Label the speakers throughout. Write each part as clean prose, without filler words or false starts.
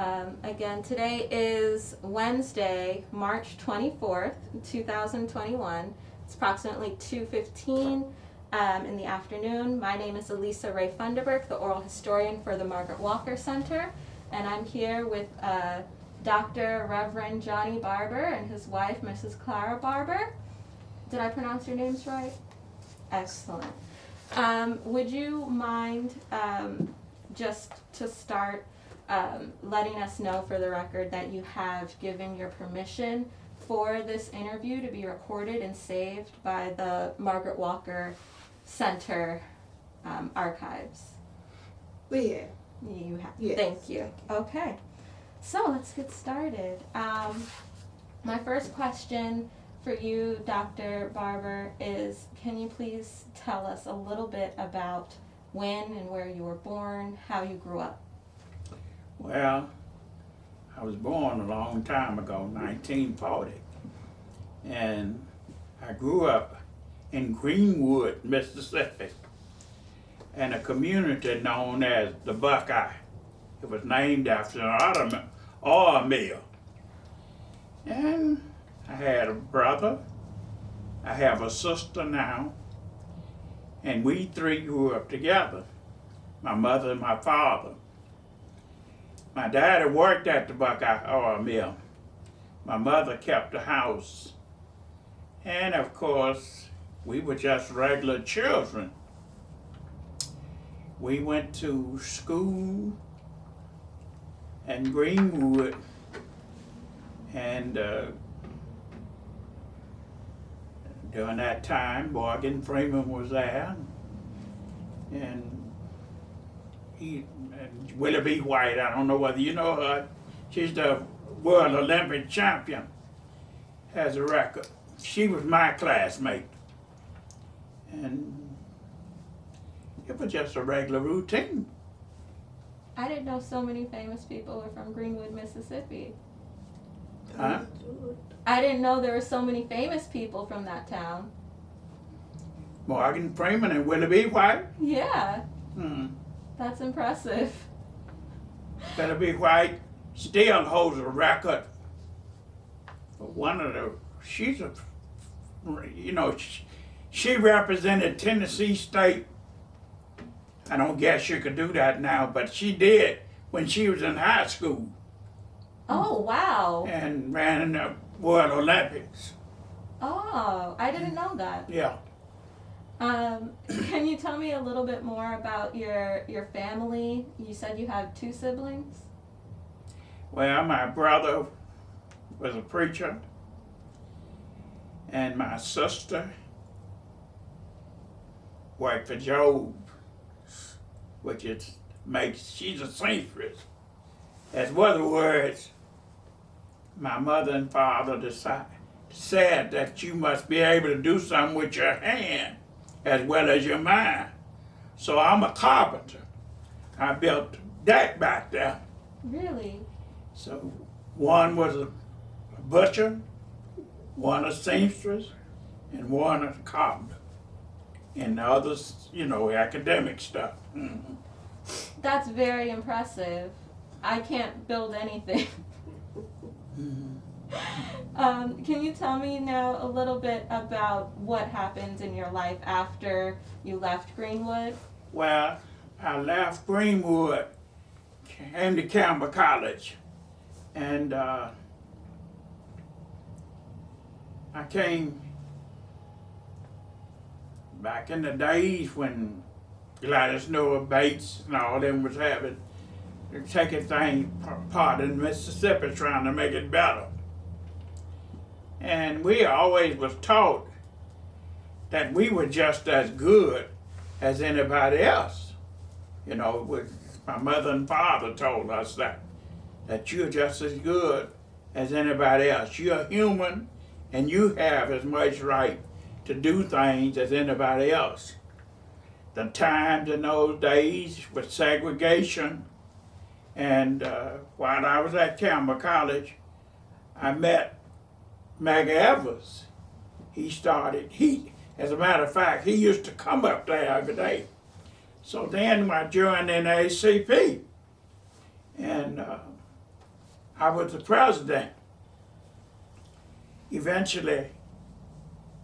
Speaker 1: Again, today is Wednesday, March 24th, 2021. It's approximately 2:15 in the afternoon. My name is Elisa Ray Funderburk, the oral historian for the Margaret Walker Center, and I'm here with Dr. Reverend Johnny Barbour and his wife, Mrs. Clara Barbour. Did I pronounce your names right? Excellent. Would you mind, just to start, letting us know for the record that you have given your permission for this interview to be recorded and saved by the Margaret Walker Center archives?
Speaker 2: We have.
Speaker 1: You have.
Speaker 2: Yes.
Speaker 1: Thank you. Okay. So let's get started. My first question for you, Dr. Barbour, is can you please tell us a little bit about when and where you were born, how you grew up?
Speaker 3: Well, I was born a long time ago, 1940, and I grew up in Greenwood, Mississippi, in a community known as the Buckeye. It was named after an oil mill. And I had a brother, I have a sister now, and we three grew up together, my mother and my father. My daddy worked at the Buckeye oil mill. My mother kept the house. And of course, we were just regular children. We went to school in Greenwood, and during that time, Morgan Freeman was there, and Willie B. White, I don't know whether you know her, she's the world Olympic champion, has a record. She was my classmate. And it was just a regular routine.
Speaker 1: I didn't know so many famous people were from Greenwood, Mississippi.
Speaker 3: Huh?
Speaker 1: I didn't know there were so many famous people from that town.
Speaker 3: Morgan Freeman and Willie B. White?
Speaker 1: Yeah,
Speaker 3: Hmm.
Speaker 1: that's impressive.
Speaker 3: Willie B. White still holds a record for one of the, she represented Tennessee State. I don't guess you could do that now, but she did when she was in high school
Speaker 1: Oh, wow.
Speaker 3: and ran in the World Olympics.
Speaker 1: Oh, I didn't know that.
Speaker 3: Yeah.
Speaker 1: Can you tell me a little bit more about your family? You said you have two siblings?
Speaker 3: Well, my brother was a preacher, and my sister worked for Job, which she's a seamstress. As other words, my mother and father said that you must be able to do something with your hand as well as your mind. So I'm a carpenter. I built that back there.
Speaker 1: Really?
Speaker 3: So one was a butcher, one a seamstress, and one a carpenter. And the others, academic stuff. Mm-hmm.
Speaker 1: That's very impressive. I can't build anything. Can you tell me now a little bit about what happened in your life after you left Greenwood?
Speaker 3: Well, I left Greenwood, came to Campbell College, and I came back in the days when Gladys Noah Bates and all them was taking things part in Mississippi trying to make it better. And we always was taught that we were just as good as anybody else. My mother and father told us that you're just as good as anybody else. You're human and you have as much right to do things as anybody else. The times in those days with segregation, and while I was at Campbell College, I met Maggie Evers. As a matter of fact, he used to come up there every day. So then I joined in ACP. And I was the president. Eventually,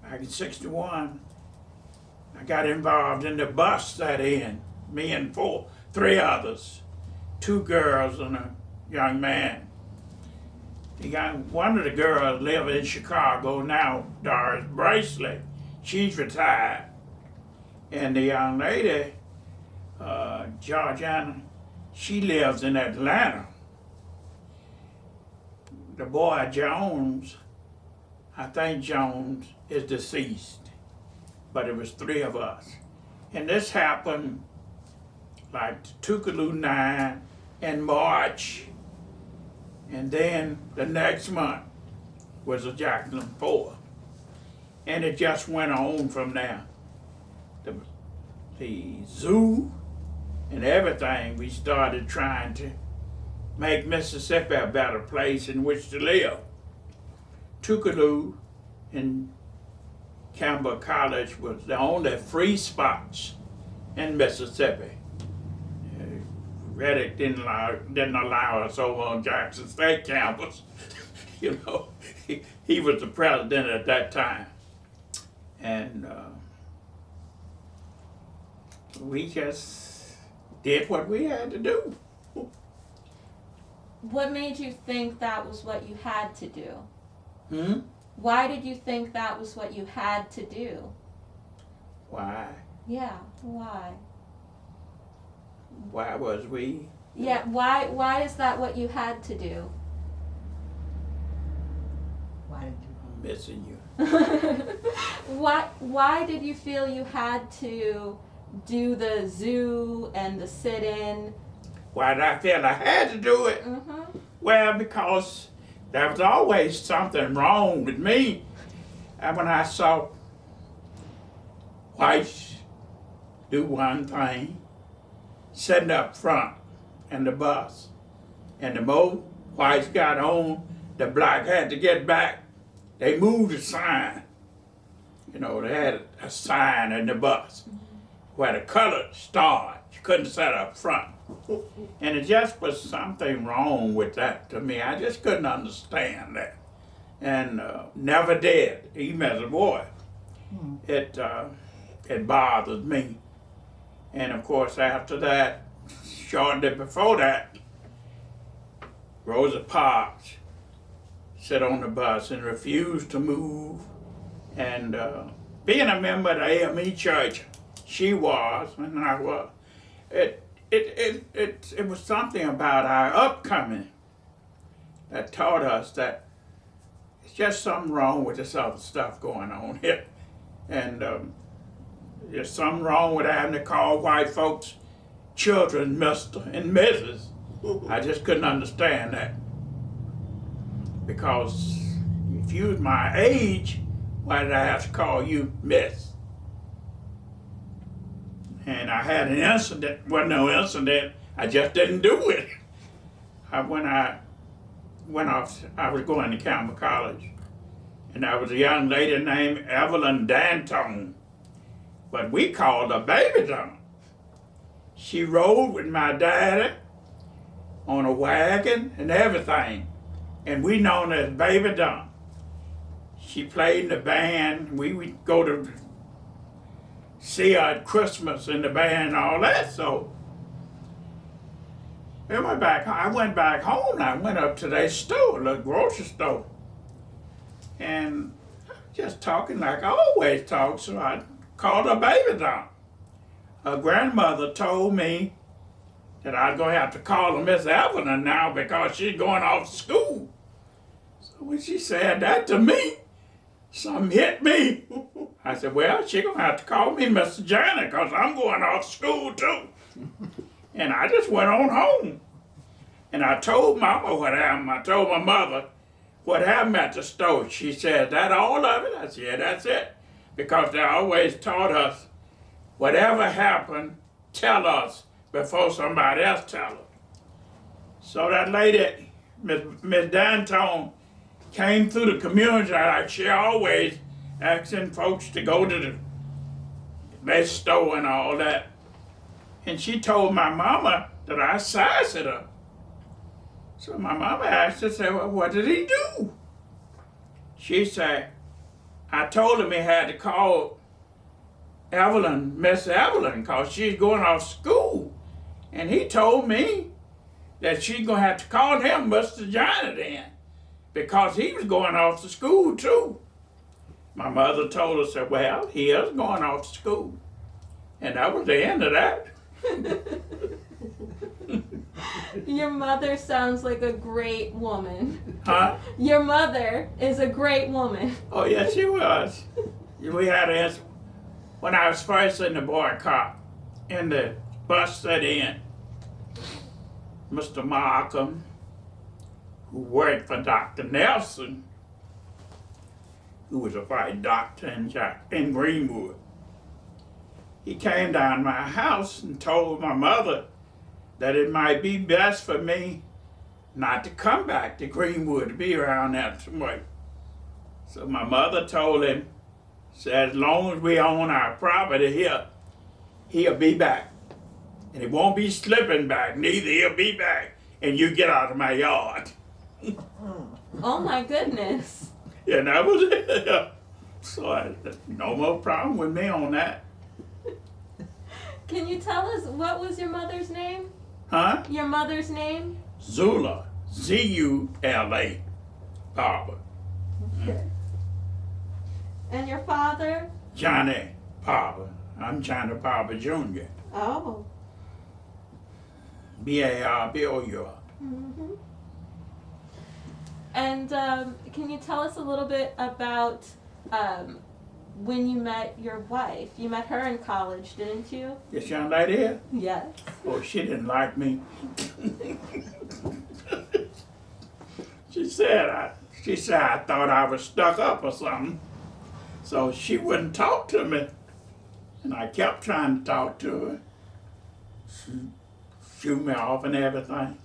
Speaker 3: back in '61, I got involved in the bus that in. Me and three others, 2 girls and a young man. One of the girls lives in Chicago now, Doris Bracelet. She's retired. And the young lady, Georgiana, she lives in Atlanta. The boy Jones, I think Jones is deceased, but it was 3 of us. And this happened like Tougaloo 9 in March, and then the next month was a Jackson 4. And it just went on from there. The zoo and everything, we started trying to make Mississippi a better place in which to live. Tougaloo and Campbell College was the only free spots in Mississippi. Reddick didn't allow us over on Jackson State campus. You know, he was the president at that time. And we just did what we had to do.
Speaker 1: What made you think that was what you had to do?
Speaker 3: Why?
Speaker 1: Why did you think that was what you had to do?
Speaker 3: Why?
Speaker 1: Yeah, why?
Speaker 3: Why was we?
Speaker 1: Yeah, why is that what you had to do?
Speaker 2: Why did
Speaker 3: I'm missing you.
Speaker 1: Why did you feel you had to do the zoo and the sit-in?
Speaker 3: Why did I feel I had to do it?
Speaker 1: Mm-hmm.
Speaker 3: Well, because there was always something wrong with me. And when I saw whites do one thing, sitting up front in the bus, and the more whites got on, the black had to get back. They moved the sign. You know, they had a sign in the bus where the colored started. You couldn't sit up front. And it just was something wrong with that to me. I just couldn't understand that. And never did, even as a boy. It bothered me. And of course, after that, shortly before that, Rosa Parks sat on the bus and refused to move. And being a member of the AME Church, she was, and I was, it was something about our upcoming that taught us that it's just something wrong with this other stuff going on here. And there's something wrong with having to call white folks children Mr. and Mrs. I just couldn't understand that. Because if you was my age, why did I have to call you Miss? And I had an incident, wasn't no incident, I just didn't do it. When I went off, I was going to Campbell College, and there was a young lady named Evelyn Danton, but we called her Baby Don. She rode with my daddy on a wagon and everything, and we known her as Baby Don. She played in the band. We would go to see her at Christmas in the band and all that. So I went back home. I went up to their store, the grocery store, and just talking like I always talk. So I called her Baby Don. Her grandmother told me that I was gonna have to call her Miss Evelyn now because she's going off to school. So when she said that to me, something hit me. I said, well, she's gonna have to call me Mr. Johnny because I'm going off to school too. And I just went on home. And I told Mama what happened. I told my mother what happened at the store. She said, that all of it? I said, yeah, that's it. Because they always taught us, whatever happened, tell us before somebody else tell us. So that lady, Miss Danton, came through the community like she always asking folks to go to their store and all that. And she told my mama that I sized her. So my mama asked her, said, well, what did he do? She said, I told him he had to call Evelyn, Miss Evelyn, because she's going off school. And he told me that she's going to have to call him Mr. Johnny then, because he was going off to school too. My mother told us that, well, he is going off to school. And that was the end of that.
Speaker 1: Your mother sounds like a great woman.
Speaker 3: Huh?
Speaker 1: Your mother is a great woman.
Speaker 3: Oh, yes, she was. We had a, when I was first in the boycott, in the bus set in, Mr. Markham, who worked for Dr. Nelson, who was a white doctor in Greenwood, he came down to my house and told my mother that it might be best for me not to come back to Greenwood to be around that too much. So my mother told him, said, as long as we own our property here, he'll be back. And he won't be slipping back, neither he'll be back, and you get out of my yard.
Speaker 1: Oh my goodness.
Speaker 3: And that was it. So no more problem with me on that.
Speaker 1: Can you tell us, what was your mother's name?
Speaker 3: Huh?
Speaker 1: Your mother's name?
Speaker 3: Zula, Z-U-L-A, Barbour.
Speaker 1: Okay. And your father?
Speaker 3: Johnny Barbour. I'm Johnny Barbour Jr.
Speaker 1: Oh.
Speaker 3: B-A-R-B-O-U-R.
Speaker 1: Mm-hmm. And can you tell us a little bit about when you met your wife? You met her in college, didn't you?
Speaker 3: This young lady here?
Speaker 1: Yes.
Speaker 3: Oh, she didn't like me. She said I thought I was stuck up or something. So she wouldn't talk to me. And I kept trying to talk to her. She shoot me off and everything.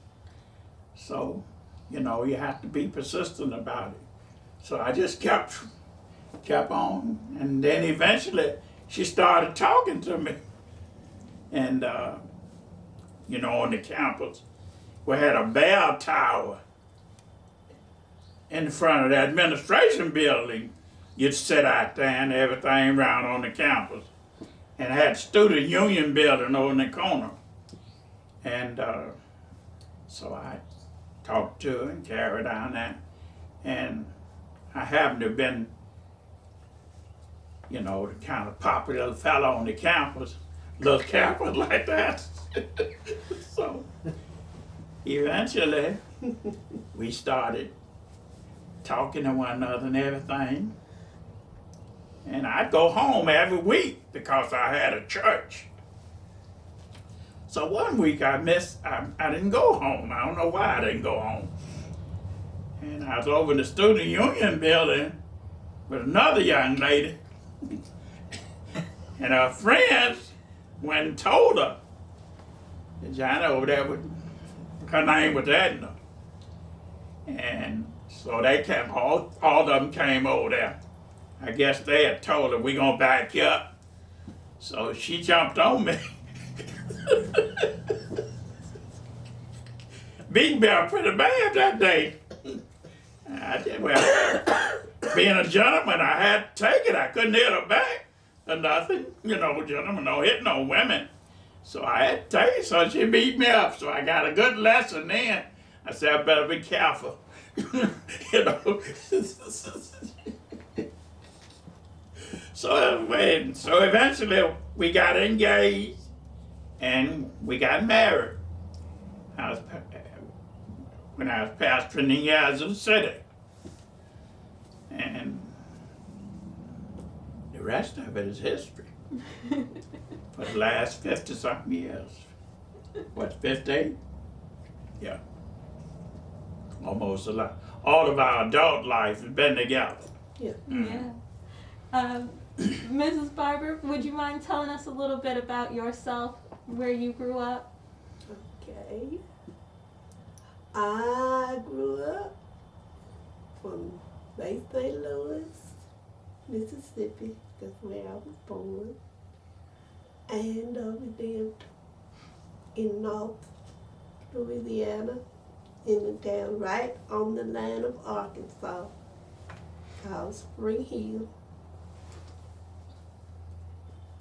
Speaker 3: So, you know, you have to be persistent about it. So I just kept on. And then eventually she started talking to me. And, you know, on the campus, we had a bell tower in front of the administration building. You'd sit out there and everything around on the campus. And had student union building over in the corner. And so I talked to her and carried on that. And I happened to have been, you know, the kind of popular fellow on the campus, little campus like that. So eventually we started talking to one another and everything. And I'd go home every week because I had a church. So one week I didn't go home. I don't know why I didn't go home. And I was over in the student union building with another young lady. And her friends went and told her that Johnny over there, her name was Edna. And so they came, all of them came over there. I guess they had told her, we're gonna back you up. So she jumped on me. Beat me up pretty bad that day. I did, well, being a gentleman, I had to take it. I couldn't hit her back or nothing. You know, gentlemen don't hit no women. So I had to take it, so she beat me up. So I got a good lesson then. I said, I better be careful. You know. So eventually we got engaged and we got married. When I was pastoring in Yazoo City. And the rest of it is history. For the last 50-something years. What, 58? Yeah. Almost a lot. All of our adult life has been together.
Speaker 2: Yeah.
Speaker 1: Yeah. Mrs. Barbour, would you mind telling us a little bit about yourself, where you grew up?
Speaker 2: Okay. I grew up from Bay St. Louis, Mississippi. That's where I was born. And we lived in North Louisiana, in the town right on the line of Arkansas called Spring Hill.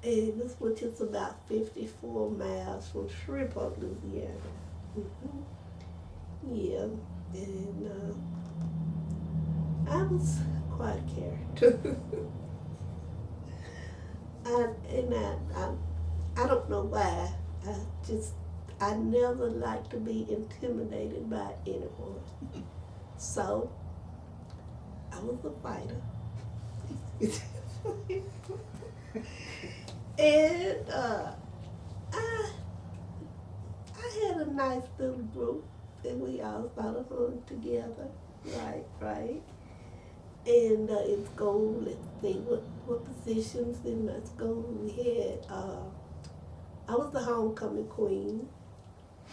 Speaker 2: And this which is about 54 miles from Shreveport, Louisiana. Yeah, and I was quite a character. I don't know why. I never liked to be intimidated by anyone. So, I was a fighter. And I had a nice little group, and we all sort of hung together, right. And in school, let's see what positions in my school we had. I was the homecoming queen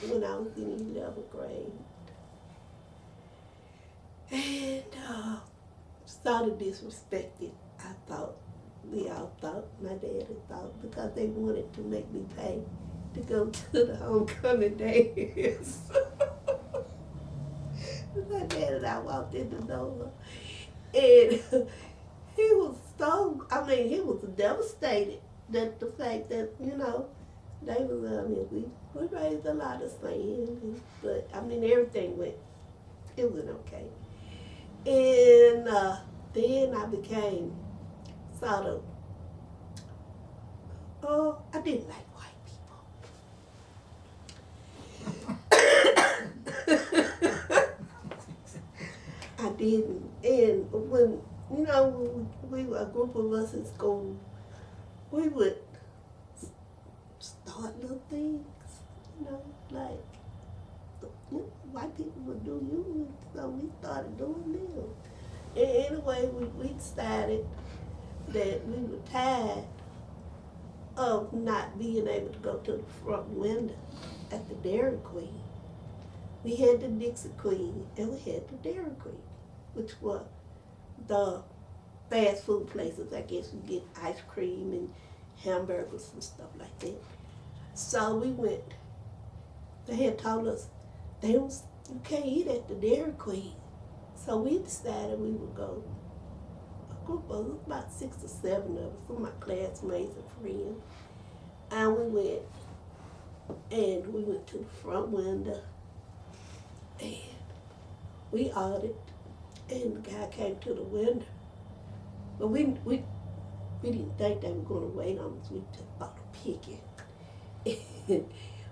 Speaker 2: when I was in 11th grade. And sort of disrespected, I thought. We all thought, my daddy thought, because they wanted to make me pay to go to the homecoming dance. My dad and I walked in the door, and he was he was devastated that the fact that, they was, we raised a lot of sand, but, everything went okay. And then I became sort of, I didn't like white people. I didn't. And when, we were a group of us in school, we would start little things, like white people would do you, so we started doing them. And anyway, we decided that we were tired of not being able to go to the front window at the Dairy Queen. We had the Dixie Queen and we had the Dairy Queen, which were the fast food places. I guess you get ice cream and hamburgers and stuff like that. So we went. They had told us you can't eat at the Dairy Queen. So we decided we would go. A group of us, about 6 or 7 of us, some of my classmates and friends. And we went to the front window and we ordered, and the guy came to the window. But we didn't think they were going to wait on us. We just thought of picking. And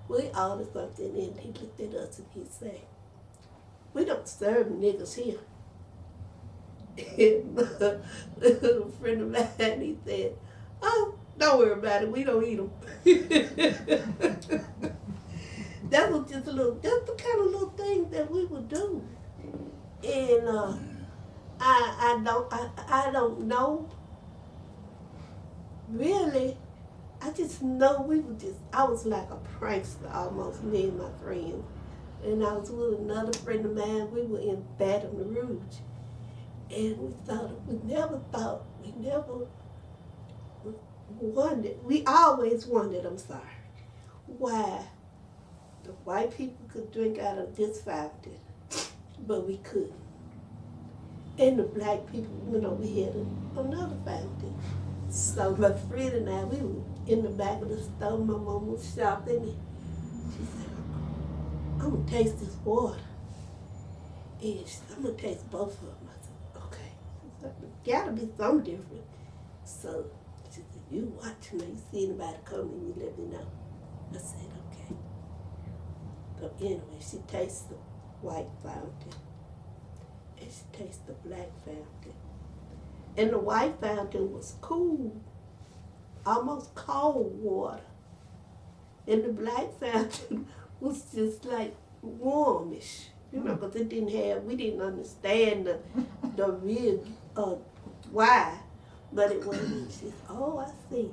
Speaker 2: we ordered something, and he looked at us and he said, "We don't serve niggas here." And a friend of mine, he said, "Oh, don't worry about it. We don't eat them." That was just the kind of little thing that we would do. And I don't know. Really, I just know I was like a prankster almost, me and my friends. And I was with another friend of mine. We were in Baton Rouge. And we always wondered, why the white people could drink out of this fountain, but we couldn't. And the black people, we had another fountain. So my friend and I, we were in the back of the store. My mom was shopping, and she said, "I'm going to taste this water." And she said, "I'm going to taste both of them." I said, "Okay." She said, "Got to be something different." So she said, "You watch me. You see anybody coming, you let me know." I said, "Okay." So anyway, she tastes the white fountain, and she tastes the black fountain. And the white fountain was cool, almost cold water. And the black fountain was just like warmish, because we didn't understand the real why, but it was. She said, "Oh, I see."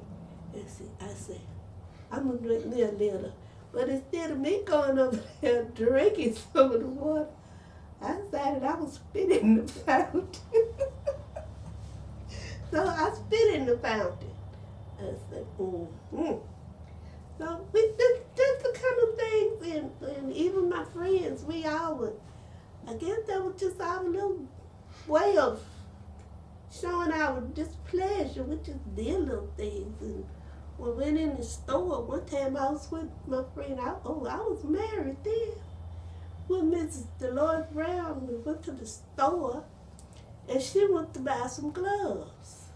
Speaker 2: And I said, "I'm gonna drink me a little." But instead of me going over there drinking some of the water, I decided I was spitting in the fountain. So I spit in the fountain. I said, So that's the kind of things, and even my friends, we all would I guess that was just our little way of showing our displeasure with just their little things. And we went in the store one time. I was with my friend. I was married then. With Mrs. Dolores Brown, we went to the store, and she went to buy some gloves.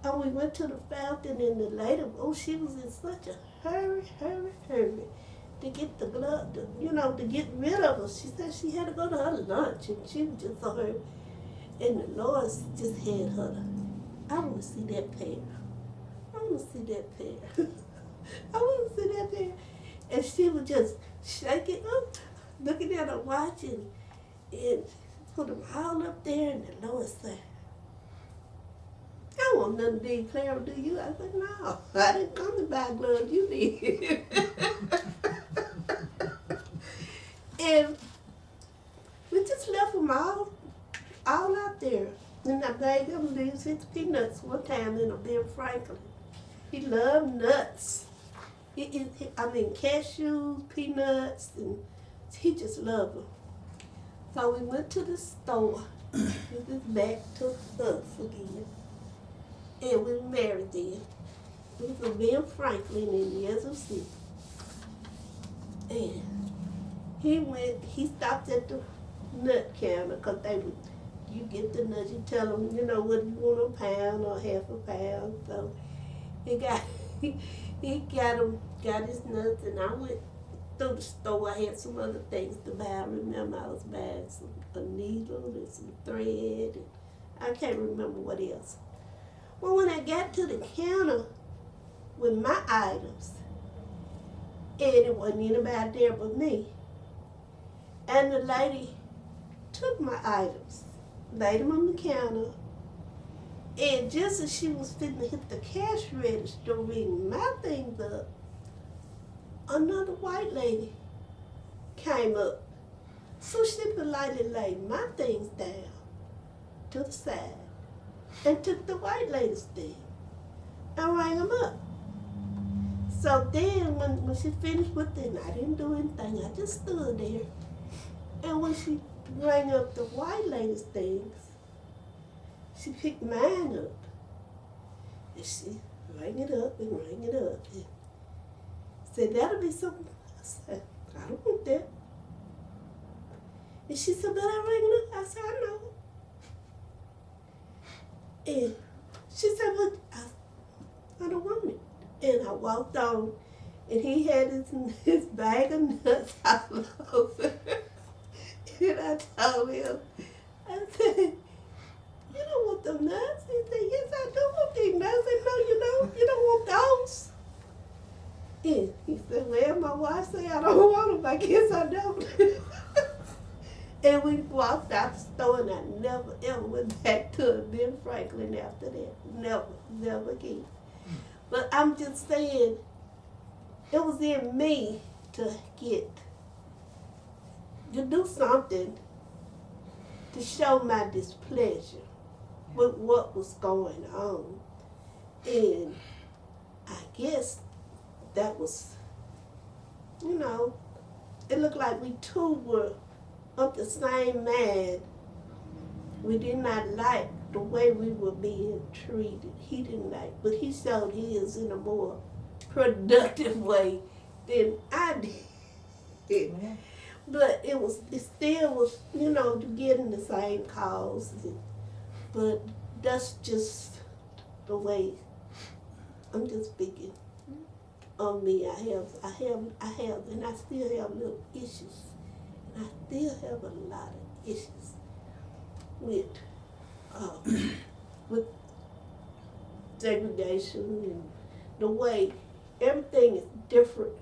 Speaker 2: And we went to the fountain, and the lady, she was in such a hurry to get the glove, to get rid of us. She said she had to go to her lunch, and she was just so hurry. And the Lord just had her. I want to see that pair. I want to see that pair. I want to see that pair. And she was just shaking up, looking at her watch, and put them all up there, and the Lord said, I want nothing to do, Clara, do you? I said, no, I didn't come to buy gloves, you did. And we just left them all out there. And I made them lose his peanuts one time in a Ben Franklin. He loved nuts. Cashews, peanuts, and he just loved them. So we went to the store. This is back to us again. And we were married then. It was a Ben Franklin in Yazoo City. And he stopped at the nut counter, because you get the nuts, you tell them, what you want, a pound or half a pound. So he got his nuts, and I went through the store. I had some other things to buy. I remember I was buying a needle and some thread, and I can't remember what else. Well, when I got to the counter with my items, and it wasn't anybody there but me, and the lady took my items, laid them on the counter, and just as she was fitting to hit the cash register, ringing my things up, another white lady came up. So she politely laid my things down to the side and took the white lady's thing and rang them up. So then when she finished with it, I didn't do anything. I just stood there. And when she rang up the white lady's things, she picked mine up. And she rang it up and rang it up. And said, that'll be something. I said, I don't want that. And she said, but I rang it up. I said, I know. And she said, but I don't want it. And I walked on, and he had his bag of nuts all over. And I told him, I said, you don't want them nuts? He said, yes, I do want these nuts. I said, no, you don't want those. And he said, well, my wife said I don't want them. I guess I don't. And we walked out the store, and I never, ever went back to Ben Franklin after that. Never again. But I'm just saying, it was in me to do something to show my displeasure with what was going on. And I guess that was, it looked like we two were of the same mind. We did not like the way we were being treated. He didn't like, but he showed his in a more productive way than I did. Yeah. But it still was, getting the same cause. But that's just the way. I'm just speaking on me. I have, and I still have little issues. And I still have a lot of issues with segregation and the way everything is different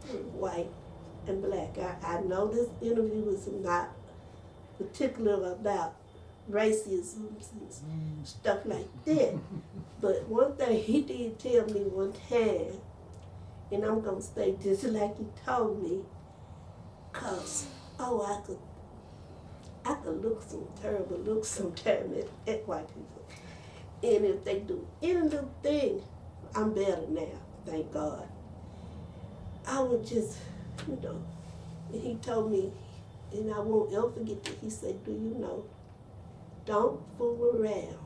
Speaker 2: from white and black. I know this interview is not particular about racism and stuff like that, but one thing he did tell me one time, and I'm going to say just like he told me, because, I could look some terrible looks sometimes at white people. And if they do any little thing, I'm better now, thank God. I would just, and he told me And I won't ever forget that he said, do you know, don't fool around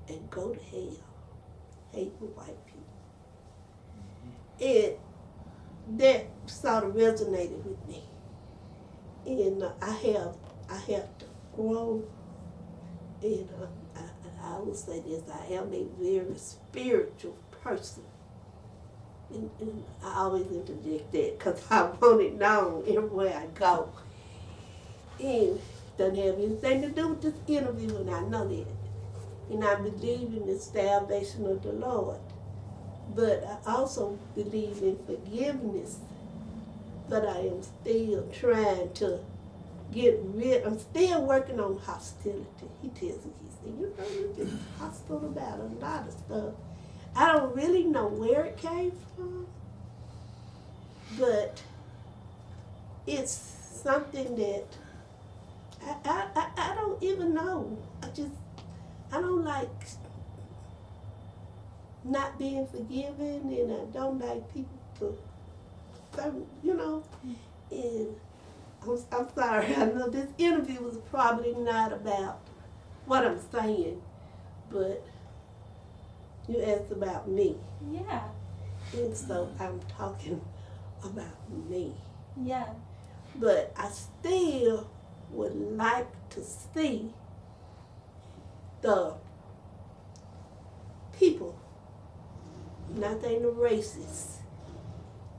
Speaker 2: and go to hell hating white people. And that sort of resonated with me. And I have to grow. And I will say this, I am a very spiritual person. And I always interject that because I want it known everywhere I go. And it doesn't have anything to do with this interview, and I know that. And I believe in the salvation of the Lord. But I also believe in forgiveness. But I am still trying to get rid, I'm still working on hostility. He tells me, he said, you know, you've been hostile about a lot of stuff. I don't really know where it came from, but it's something that I don't even know. I don't like not being forgiven, and I don't like people to, you know, and I'm sorry, I know this interview was probably not about what I'm saying, but you asked about me.
Speaker 1: Yeah.
Speaker 2: And so I'm talking about me.
Speaker 1: Yeah.
Speaker 2: But I still would like to see the people, nothing the racists,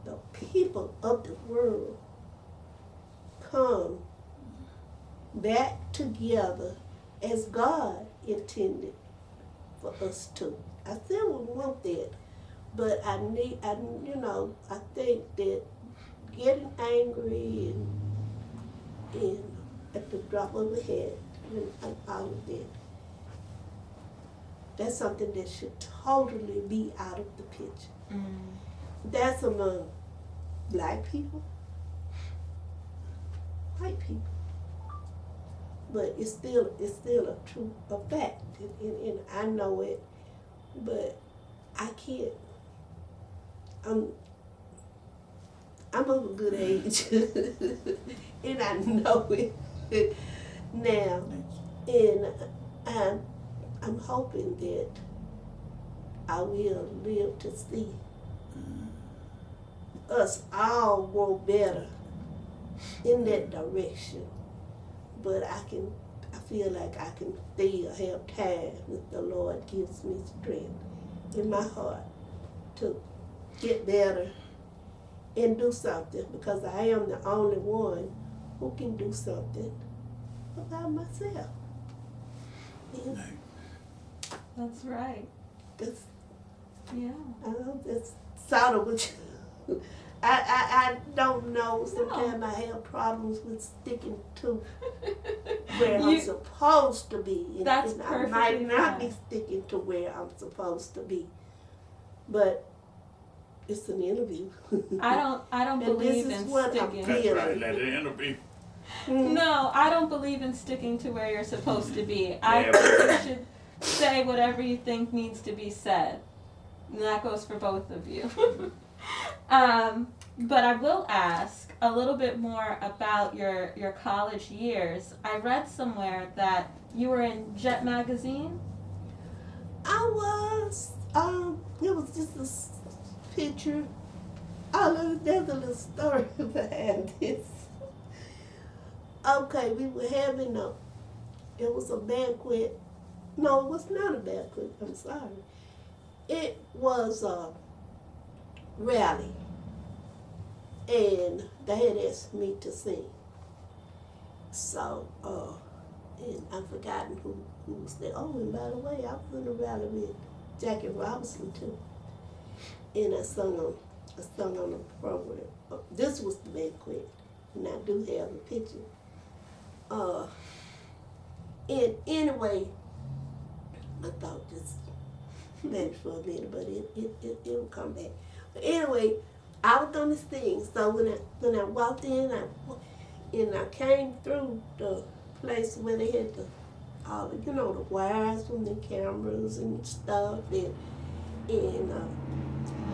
Speaker 2: the people of the world come back together as God intended for us to. I still would want that, but I think that getting angry and at the drop of a hat and all of that, that's something that should totally be out of the picture. That's among black people, white people, but it's still a fact, and I know it, but I can't. I'm of a good age, and I know it now, and I'm hoping that I will live to see us all want better in that direction. But I feel like I can still have time if the Lord gives me strength in my heart to get better and do something, because I am the only one who can do something about myself. And
Speaker 1: That's right.
Speaker 2: that's,
Speaker 1: Yeah.
Speaker 2: that's sort of what I don't know. Sometimes I have problems with sticking to where I'm supposed to be. And I might not be sticking to where I'm supposed to be. But it's an interview.
Speaker 1: I don't believe in sticking.
Speaker 3: That's right, let it interview.
Speaker 1: No, I don't believe in sticking to where you're supposed to be. I think you should say whatever you think needs to be said. And that goes for both of you. But I will ask a little bit more about your college years. I read somewhere that you were in Jet magazine.
Speaker 2: I was. It was just a picture. Oh, there's a little story behind this. Okay, we were having it was a banquet. No, it was not a banquet. I'm sorry. It was a rally. And they had asked me to sing. So, and I've forgotten who was there. Oh, and by the way, I was in a rally with Jackie Robinson too. And I sung on the program. This was the banquet, and I do have the picture. And anyway, I thought this maybe for a minute, but it'll come back. But anyway, I was gonna sing. So when I walked in, I came through the place where they had all the wires from the cameras and stuff, and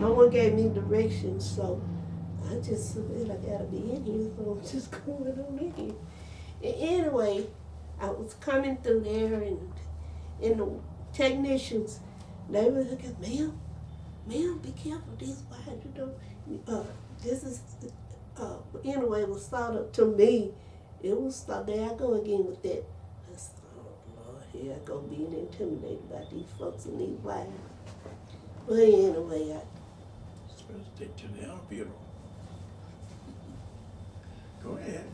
Speaker 2: no one gave me directions. So I just said I gotta be in here, so I'm just going on in here. And anyway, I was coming through there, and the technicians, they were looking, ma'am, be careful, this wide, this is, anyway, it was sort of, to me, it was, there I go again with that. I said, oh Lord, here I go being intimidated by these folks in these wires. But anyway,
Speaker 3: Supposed to take to the funeral. Go ahead.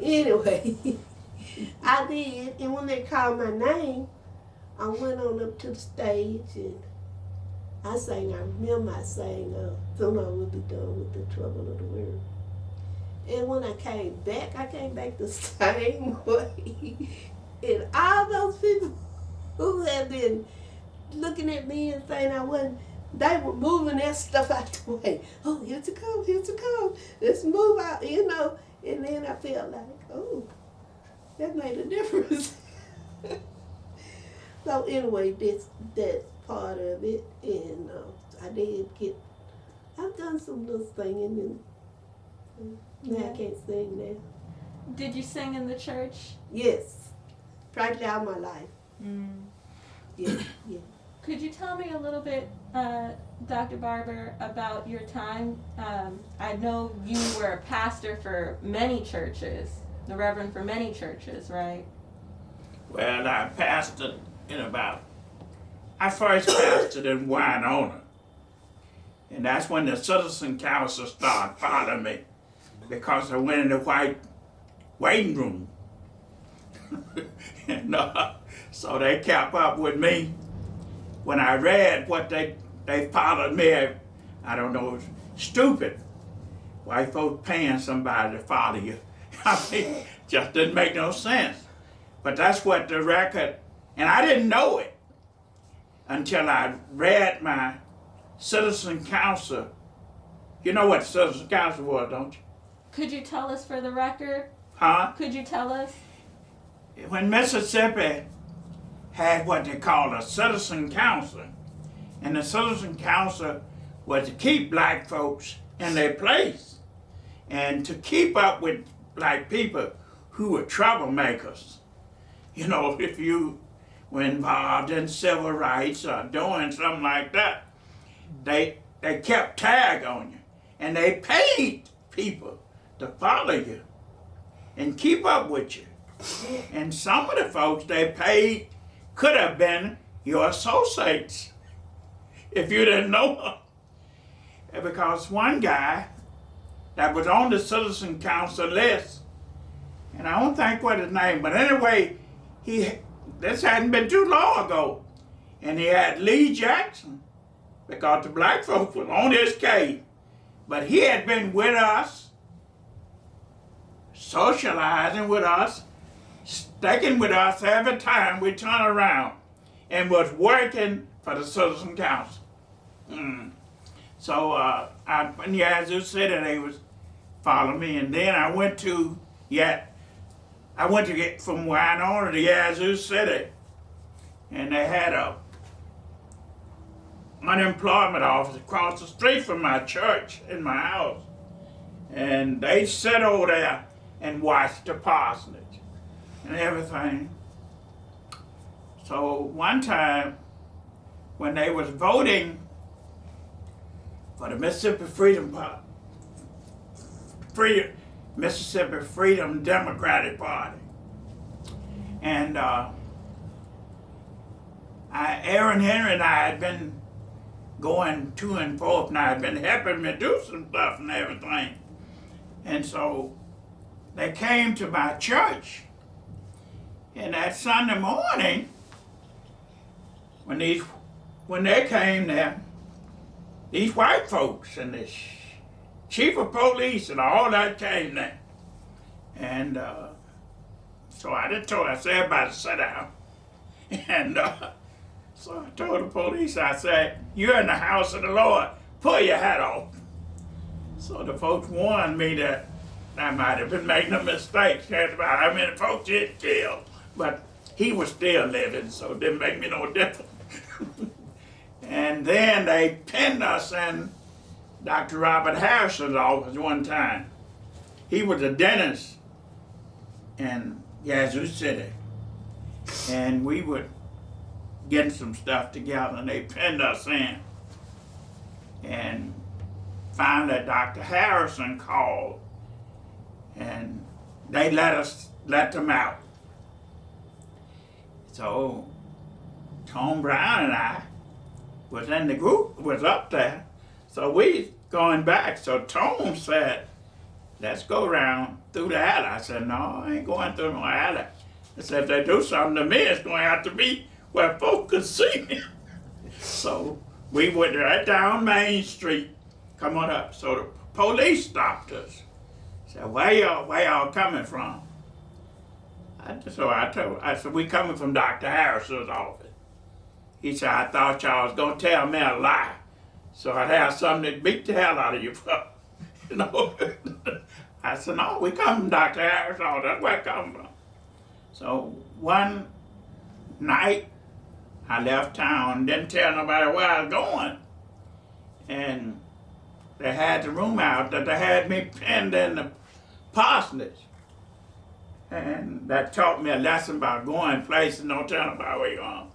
Speaker 2: anyway, I did, and when they called my name, I went on up to the stage and I remember I sang, soon I will be done with the trouble of the world. And when I came back the same way. And all those people who had been looking at me and saying I wasn't, they were moving that stuff out the way. Oh, here to come. Let's move out, And then I felt like, oh, that made a difference. So anyway, that's part of it. And I've done some little singing, and now I can't sing now.
Speaker 1: Did you sing in the church?
Speaker 2: Yes, practically all my life. Yeah.
Speaker 1: Could you tell me a little bit, Dr. Barbour, about your time? I know you were a pastor for many churches, the reverend for many churches, right?
Speaker 3: Well, I pastored I first pastored in Winona. And that's when the Citizen Council started following me, because I went in the white waiting room. And so they kept up with me. When I read what they followed me, I don't know, it was stupid. White folks paying somebody to follow you. I mean, just didn't make no sense. But that's what the record, and I didn't know it until I read my Citizen Council. You know what the Citizen Council was, don't you?
Speaker 1: Could you tell us for the record?
Speaker 3: Huh?
Speaker 1: Could you tell us?
Speaker 3: When Mississippi had what they called a Citizen Council, and the Citizen Council was to keep black folks in their place and to keep up with black people who were troublemakers. If you were involved in civil rights or doing something like that, they kept tag on you, and they paid people to follow you and keep up with you. And some of the folks they paid could have been your associates if you didn't know them. Because one guy that was on the Citizen Council list, and I don't think what his name, but anyway, this hadn't been too long ago, and he had Lee Jackson, because the black folks was on his case, but he had been with us, socializing with us, sticking with us every time we turn around, and was working for the Citizen Council. So in Yazoo City, they was following me, and then I went to get from Winona to Yazoo City, and they had a unemployment office across the street from my church in my house, and they sat over there and watched the parsonage and everything. So one time, when they was voting for the Mississippi Freedom Democratic Party, and Aaron Henry and I had been going to and forth, and I had been helping me do some stuff and everything. And so they came to my church, and that Sunday morning, when they came there, these white folks and the chief of police and all that came there. And so I said, everybody sit down. And so I told the police, I said, you're in the house of the Lord, pull your hat off. So the folks warned me that I might have been making a mistake. That's about how many folks he had killed. But he was still living, so it didn't make me no difference. And then they pinned us in Dr. Robert Harrison's office one time. He was a dentist in Yazoo City. And we were getting some stuff together, and they pinned us in. And finally, Dr. Harrison called, and they let them out. So Tom Brown and I was in the group, was up there. So we going back. So Tom said, let's go around through the alley. I said, no, I ain't going through no alley. I said, if they do something to me, it's going to have to be where folks can see me. So we went right down Main Street, come on up. So the police stopped us. Said, where y'all coming from? I said, we coming from Dr. Harrison's office. He said, I thought y'all was going to tell me a lie, so I'd have something to beat the hell out of you for. You know? I said, no, we come from Dr. Harrison's office. That's where I come from. So one night, I left town, didn't tell nobody where I was going. And they had the room out that they had me pinned in the parsonage. And that taught me a lesson about going places and don't tell nobody where you're going.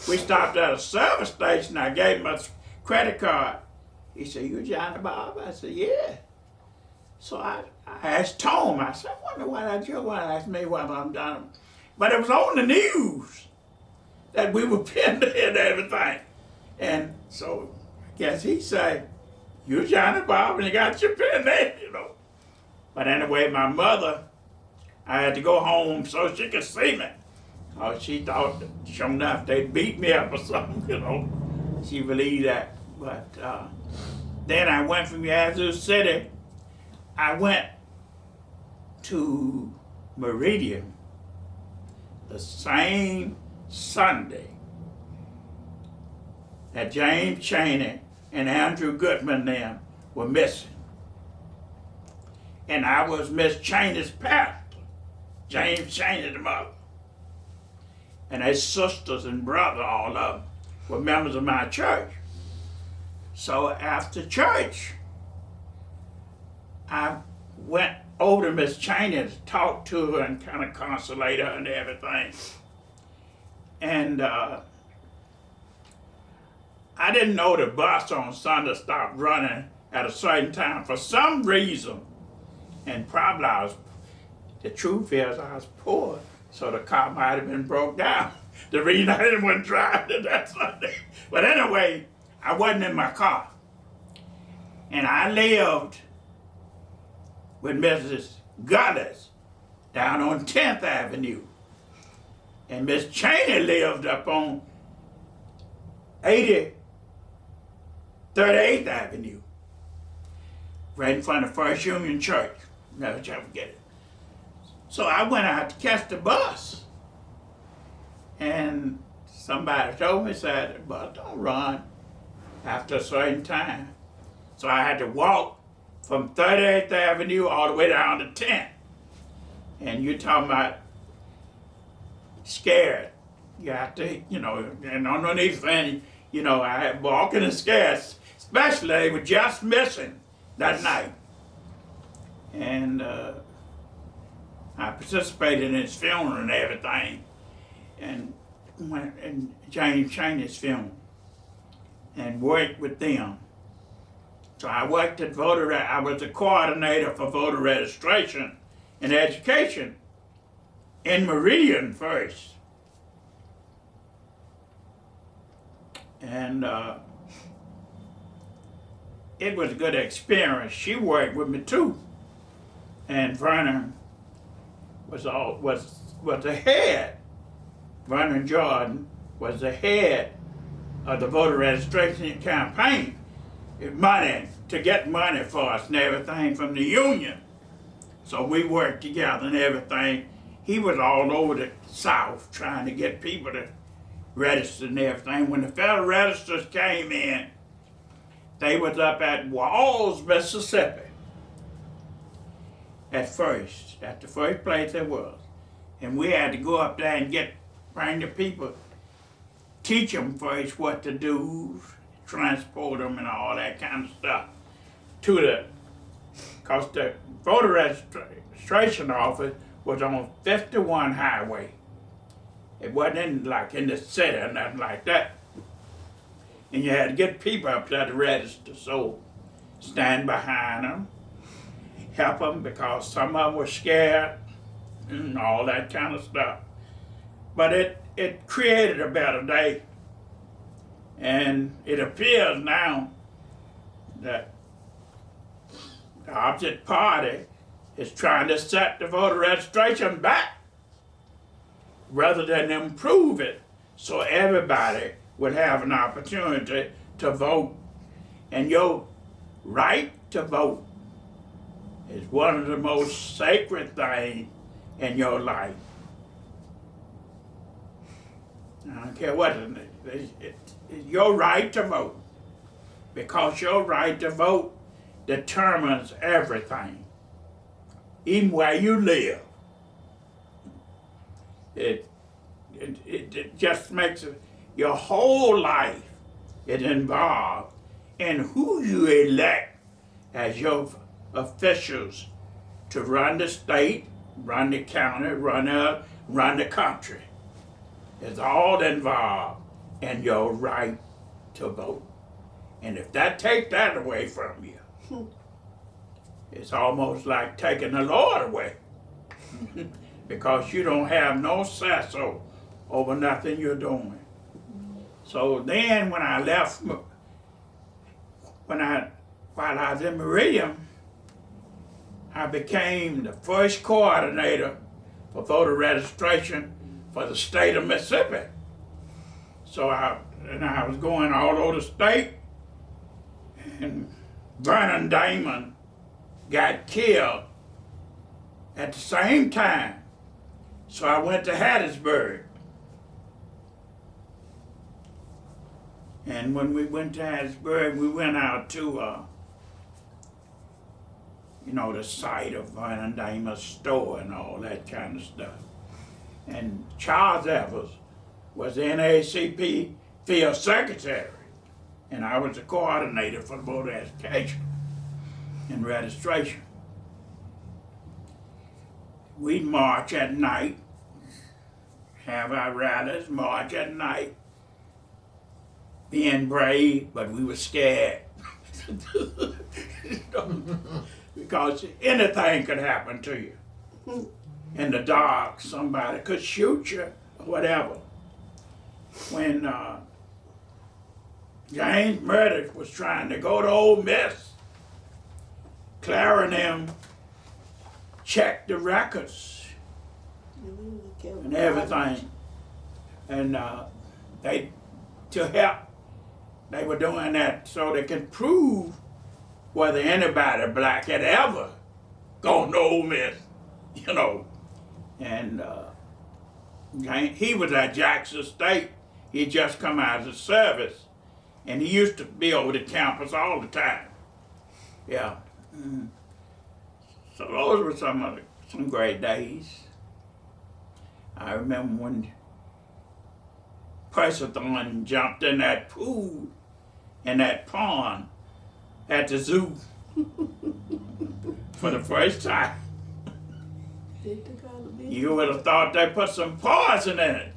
Speaker 3: We stopped at a service station. I gave him a credit card. He said, you Johnny Bob? I said, yeah. So I asked Tom, I said, I wonder why that you want to ask me what I'm done. But it was on the news that we were pinned in and everything. And so I guess he said, you Johnny Bob, and you got your pin there, you know. But anyway, my mother, I had to go home so she could see me. She thought, sure enough, they'd beat me up or something, you know. She believed that. But then I went from Yazoo City, I went to Meridian the same Sunday that James Chaney and Andrew Goodman them were missing. And I was Miss Chaney's pastor, James Chaney, the mother. And his sisters and brother, all of them, were members of my church. So after church, I went over to Miss Chaney to talk to her and kind of consolate her and everything. And I didn't know the bus on Sunday stopped running at a certain time for some reason. And probably the truth is I was poor, so the car might have been broke down. The reason I didn't want to drive it that Sunday. But anyway, I wasn't in my car. And I lived with Mrs. Gullis down on 10th Avenue. And Miss Chaney lived up on 38th Avenue, right in front of First Union Church. Never shall forget it. So I went out to catch the bus. And somebody told me, said, the bus don't run after a certain time. So I had to walk from 38th Avenue all the way down to 10th. And you're talking about scared. You have to, you know, and underneath anything, you know, I had walking and scared, especially they were just missing that night. And I participated in his funeral and everything, and went in James Chaney's funeral and worked with them. So I worked at I was the coordinator for voter registration and education in Meridian first. And it was a good experience. She worked with me too. And Vernon was the head. Vernon Jordan was the head of the voter registration campaign. To get money for us and everything from the union. So we worked together and everything. He was all over the South trying to get people to register and everything. When the federal registers came in, they was up at Walls, Mississippi. At the first place it was. And we had to go up there and bring the people, teach them first what to do, transport them and all that kind of stuff. to because the voter registration office was on 51 Highway. It wasn't like in the city or nothing like that. And you had to get people up there to register, so stand behind them, help them because some of them were scared and all that kind of stuff. But it created a better day. And it appears now that the opposite party is trying to set the voter registration back rather than improve it so everybody would have an opportunity to vote. And your right to vote is one of the most sacred things in your life. I don't care what it is. It's your right to vote, because your right to vote determines everything, even where you live. It just makes your whole life is involved in who you elect as your officials to run the state, run the county, run the country. It's all involved in your right to vote. And if that take that away from you, it's almost like taking the Lord away. Because you don't have no say so over nothing you're doing. So then when I left, while I was in Meridian, I became the first coordinator for voter registration for the state of Mississippi. So I was going all over the state, and Vernon Damon got killed at the same time. So I went to Hattiesburg. And when we went to Hattiesburg, we went out to, the site of Vernon Damon's store and all that kind of stuff. And Charles Evers was the NAACP field secretary, and I was the coordinator for voter education and registration. We'd march at night, have our rallies, march at night, being brave, but we were scared. Because anything could happen to you. In the dark, somebody could shoot you, or whatever. When James Murdoch was trying to go to Ole Miss, Clara M checked the records and everything. And to help, they were doing that so they could prove whether anybody black had ever gone to Ole Miss, And he was at Jackson State. He had just come out of the service, and he used to be over the campus all the time. Yeah. Mm. So those were some great days. I remember when Persephone jumped in that pool, in that pond at the zoo for the first time. You would have thought they put some poison in it.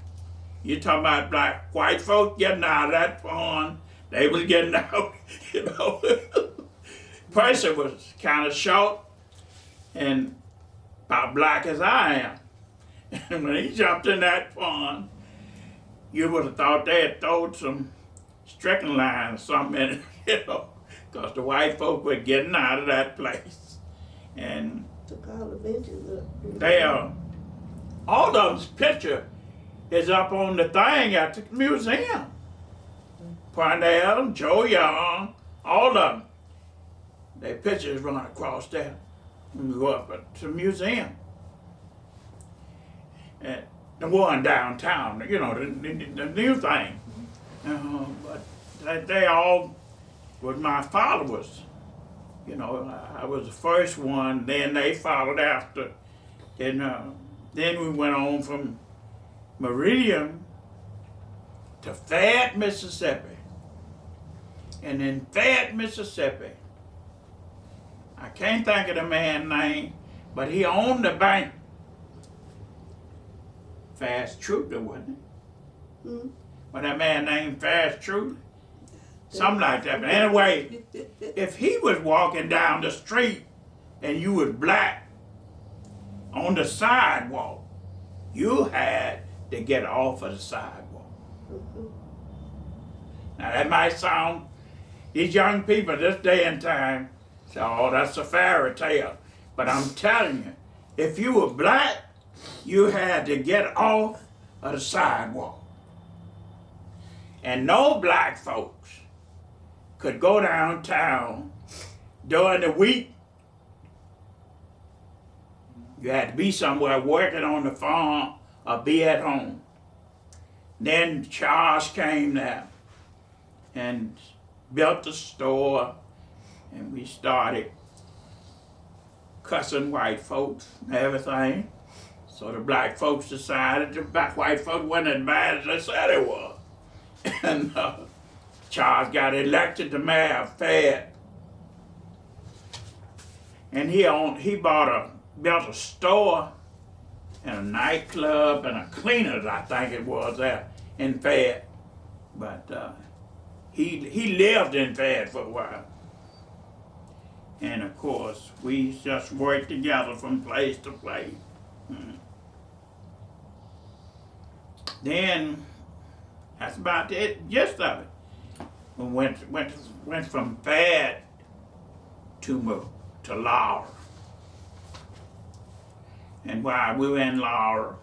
Speaker 3: You talking about white folks getting out of that pond, they was getting out, Percy was kind of short and about black as I am. And when he jumped in that pond, you would have thought they had thrown some strychnine or something in it, because the white folk were getting out of that place. And they all of them's picture is up on the thing at the museum. Parnell, Joe Young, all of them. Their pictures run across there and go up to the museum. And the one downtown, the new thing. But they all were my followers. I was the first one, then they followed after. Then we went on from Meridian to Fayette, Mississippi. And in Fayette, Mississippi, I can't think of the man's name, but he owned the bank. Fast Truth, wasn't it?
Speaker 2: Hmm?
Speaker 3: But that man named Fast Truth, something like that. But anyway, if he was walking down the street and you was black on the sidewalk, you had to get off of the sidewalk.
Speaker 2: Mhm.
Speaker 3: Now that might sound, these young people this day and time say, oh, that's a fairy tale. But I'm telling you, if you were black, you had to get off of the sidewalk. And no black folks could go downtown during the week. You had to be somewhere working on the farm or be at home. Then Charles came there and built the store, and we started cussing white folks and everything. So the black folks decided the black white folks wasn't as bad as they said it was. And Charles got elected to mayor of Fayette. And he built a store and a nightclub and a cleaners, I think it was, there in Fayette. But he lived in Fayette for a while. And of course, we just worked together from place to place. Then, that's about the gist of it. We went from Fayette to Laura. And while we were in Laura,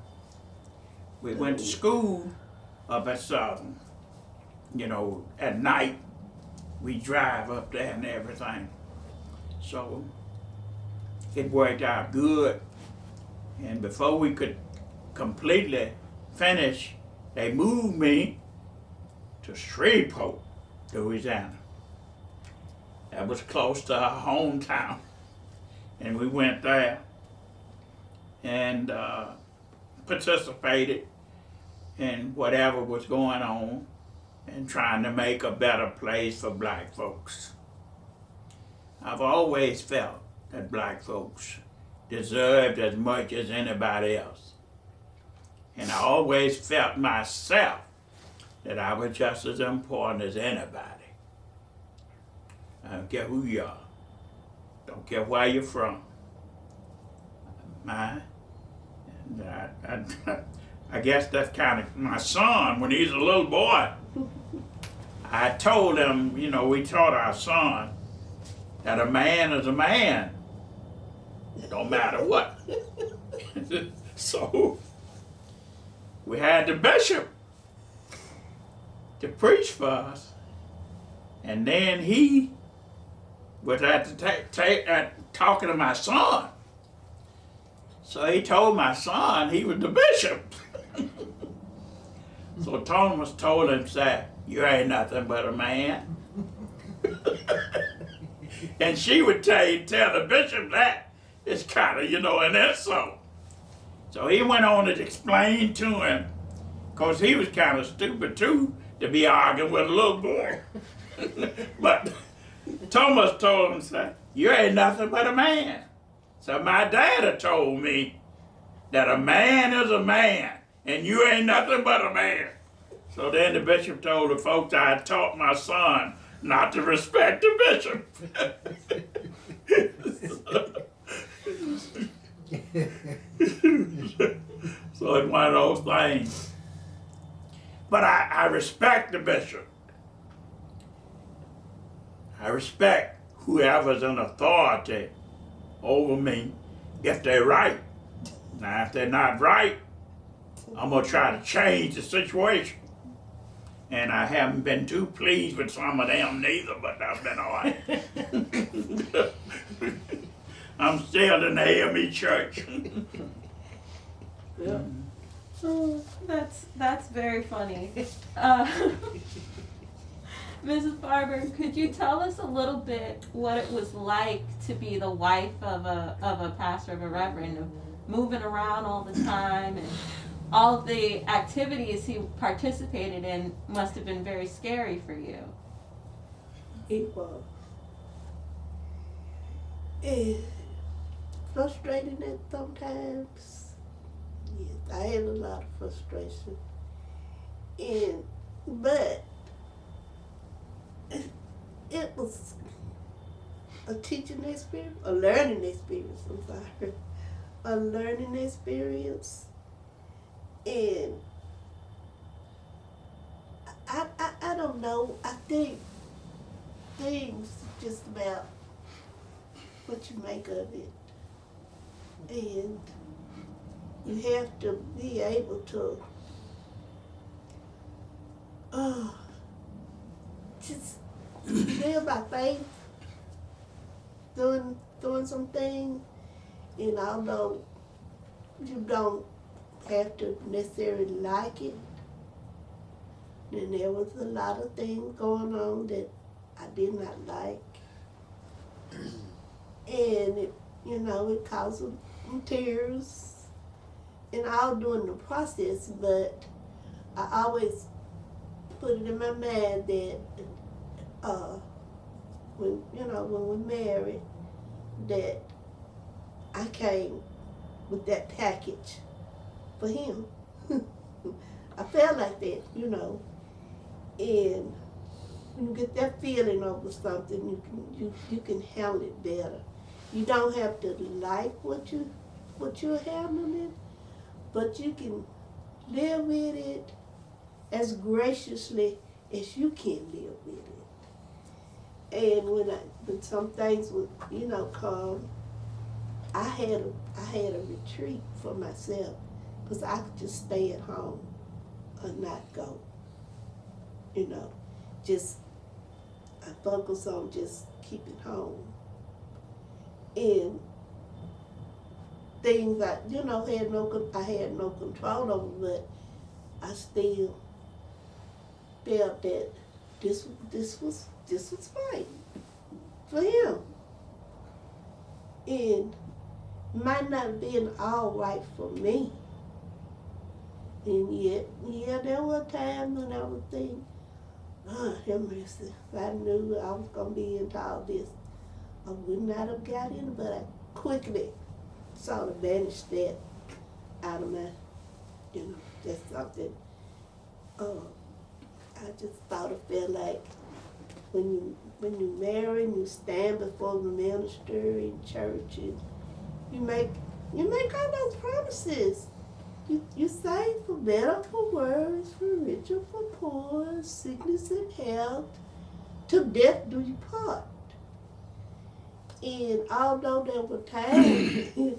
Speaker 3: we went to school up at Southern. You know, at night, we drive up there and everything. So, it worked out good. And before we could completely finish, they moved me to Shreveport, Louisiana. That was close to our hometown. And we went there and participated in whatever was going on and trying to make a better place for black folks. I've always felt that black folks deserved as much as anybody else. And I always felt myself that I was just as important as anybody. I don't care who you are. Don't care where you're from. I guess that's kind of my son, when he's a little boy. I told him, you know, we taught our son that a man is a man. Don't matter what. So, we had the bishop to preach for us. And then he was at talking to my son. So he told my son he was the bishop. So Thomas told him, say, you ain't nothing but a man. And she would tell the bishop that. It's kind of, you know, an insult. So he went on to explain to him, because he was kind of stupid too, to be arguing with a little boy. But Thomas told him, say, you ain't nothing but a man. So my daddy told me that a man is a man, and you ain't nothing but a man. So then the bishop told the folks I had taught my son not to respect the bishop. So it's one of those things. But I respect the bishop. I respect whoever's in authority over me if they're right. Now, if they're not right, I'm going to try to change the situation. And I haven't been too pleased with some of them neither, but I've been all right. I'm still in the AME Church.
Speaker 2: Yeah.
Speaker 1: Oh, that's very funny. Mrs. Barbour, could you tell us a little bit what it was like to be the wife of a pastor, of a reverend, of moving around all the time, and all of the activities he participated in must have been very scary for you.
Speaker 2: It was. And frustrating at sometimes. Yes, I had a lot of frustration. But it was a teaching experience, a learning experience, I'm sorry. A learning experience. And I don't know, I think things just about what you make of it. And you have to be able to just live by faith, doing something, and although you don't have to necessarily like it, then there was a lot of things going on that I did not like. And it caused some tears and all during the process, but I always put it in my mind that when we married, that I came with that package for him. I felt like that, and when you get that feeling over something, you can handle it better. You don't have to like what you're handling, but you can live with it as graciously as you can live with it. And when some things would, come, I had a retreat for myself, because I could just stay at home or not go. I focus on just keeping home. And things I had no control over, but I still felt that this was right for him. And might not have been all right for me. And yet, there were times when I would think, have mercy, if I knew I was going to be into all this, I would not have got in, but I quickly sort of banished that out of my, that's something. I just thought it felt like when you marry and you stand before the minister in church, and you make all those promises. You say for better, for worse, for richer, for poor, sickness and health, to death do you part. And although there were times it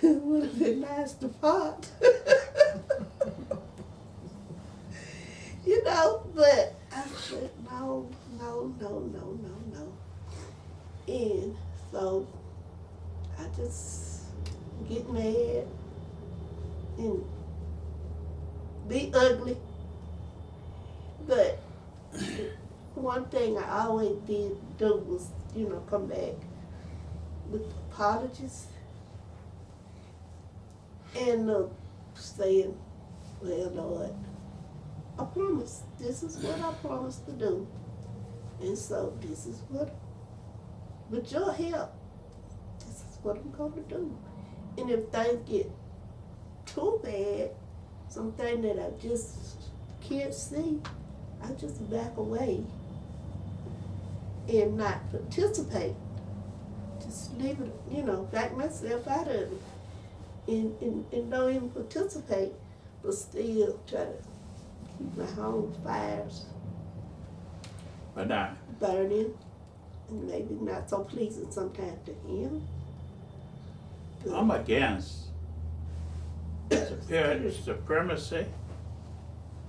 Speaker 2: would have been nice to part, but I said no. And so I just get mad and be ugly. But one thing I always did do was, come back with apologies and saying, well, Lord, I promise, this is what I promised to do. And so this is what, with your help, this is what I'm going to do. And if things get too bad, something that I just can't see, I just back away and not participate. Just leave it, back myself out of it and don't even participate, but still try to keep my home fires burning, and maybe not so pleasing sometimes to him. But
Speaker 3: I'm against supremacy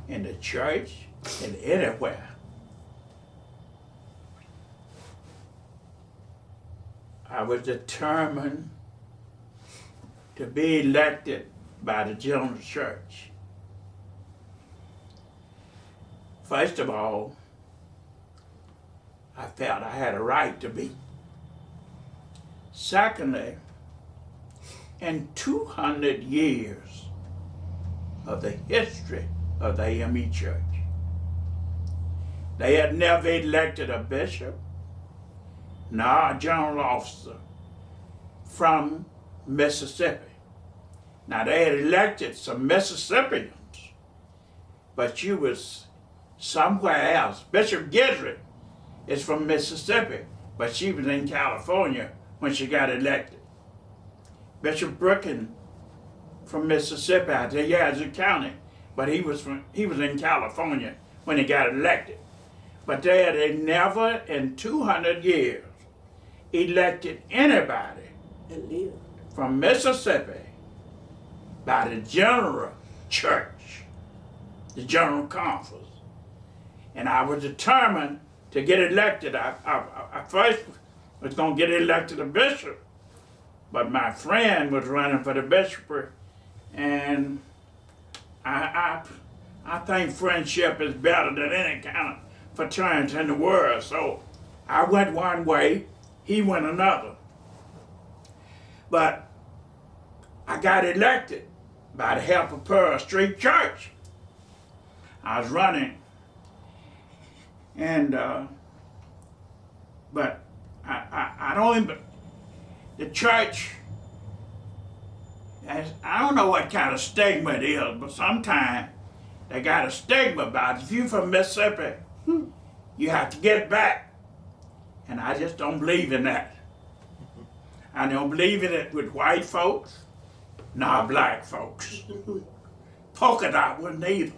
Speaker 3: in the church and anywhere. I was determined to be elected by the General Church. First of all, I felt I had a right to be. Secondly, in 200 years of the history of the AME Church, they had never elected a bishop, nor a general officer from Mississippi. Now they had elected some Mississippians, but she was somewhere else. Bishop Guidry is from Mississippi, but she was in California when she got elected. Bishop Brookin from Mississippi, out there, Yazoo County, but he was in California when he got elected. But they had never in 200 years elected anybody from Mississippi by the General Church, the General Conference. And I was determined to get elected. I first was going to get elected a bishop, but my friend was running for the bishopric, and I think friendship is better than any kind of fraternity in the world. So I went one way, he went another. But I got elected by the help of Pearl Street Church. I was running, and but I don't even, the church, I don't know what kind of stigma it is, but sometimes they got a stigma about it. If you're from Mississippi, you have to get back. And I just don't believe in that. I don't believe in it with white folks, nor black folks. Polka dot wouldn't either.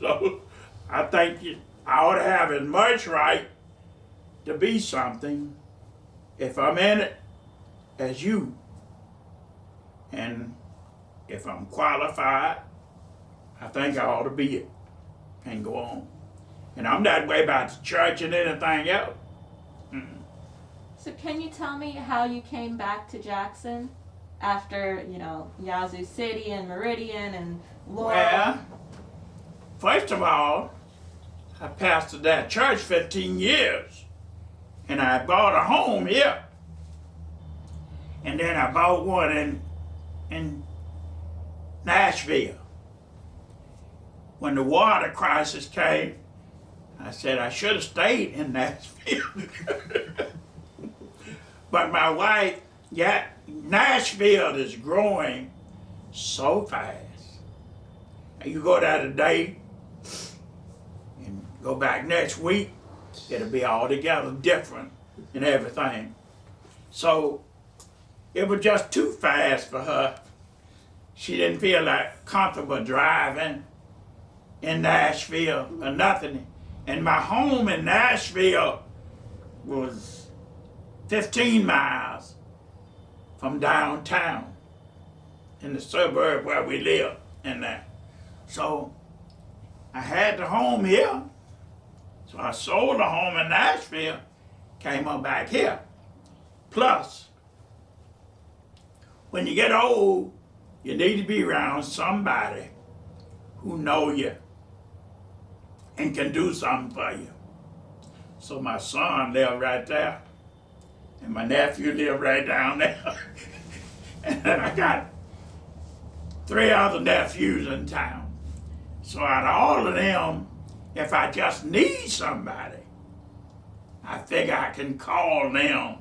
Speaker 3: So I think I ought to have as much right to be something if I'm in it as you. And if I'm qualified, I think I ought to be it and go on. And I'm that way about the church and anything else.
Speaker 1: So can you tell me how you came back to Jackson after, Yazoo City and Meridian and Laurel?
Speaker 3: Well, first of all, I pastored that church 15 years, and I bought a home here. And then I bought one in Nashville. When the water crisis came, I said I should have stayed in Nashville. But my wife, Nashville is growing so fast. And you go there today and go back next week, it'll be altogether different and everything. So it was just too fast for her. She didn't feel like comfortable driving in Nashville or nothing. And my home in Nashville was 15 miles from downtown in the suburb where we live in there. So I had the home here. So I sold the home in Nashville, came on back here. Plus, when you get old, you need to be around somebody who know you and can do something for you. So my son lived right there, and my nephew lived right down there. And then I got 3 other nephews in town. So out of all of them, if I just need somebody, I figure I can call them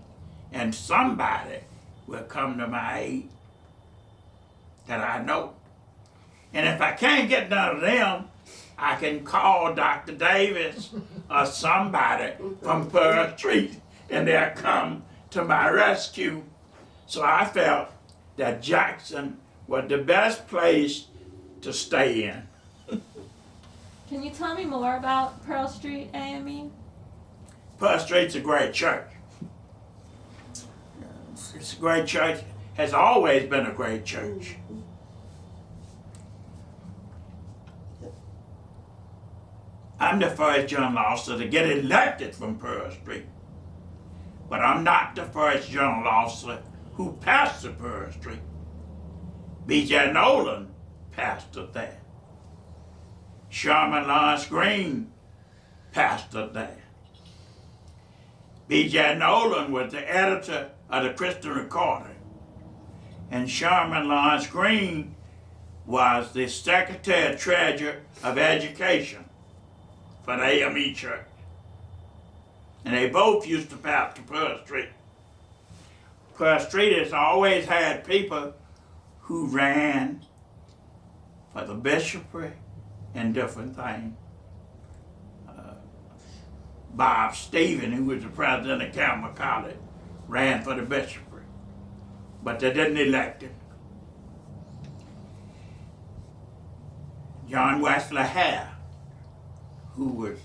Speaker 3: and somebody will come to my aid that I know. And if I can't get none of them, I can call Dr. Davis or somebody from Pearl Street, and they'll come to my rescue. So I felt that Jackson was the best place to stay in.
Speaker 1: Can you tell me more about Pearl Street AME?
Speaker 3: Pearl Street's a great church. It's a great church, has always been a great church. I'm the first young officer to get elected from Pearl Street. But I'm not the first general officer who pastored Pearl Street. B.J. Nolan pastored there. Sherman Lawrence Green pastored there. B.J. Nolan was the editor of the Christian Recorder, and Sherman Lawrence Green was the Secretary Treasurer of Education for the AME Church. And they both used to pastor Pearl Street. Pearl Street has always had people who ran for the bishopric and different things. Bob Stephen, who was the president of Campbell College, ran for the bishopric, but they didn't elect him. John Wesley Hare, who was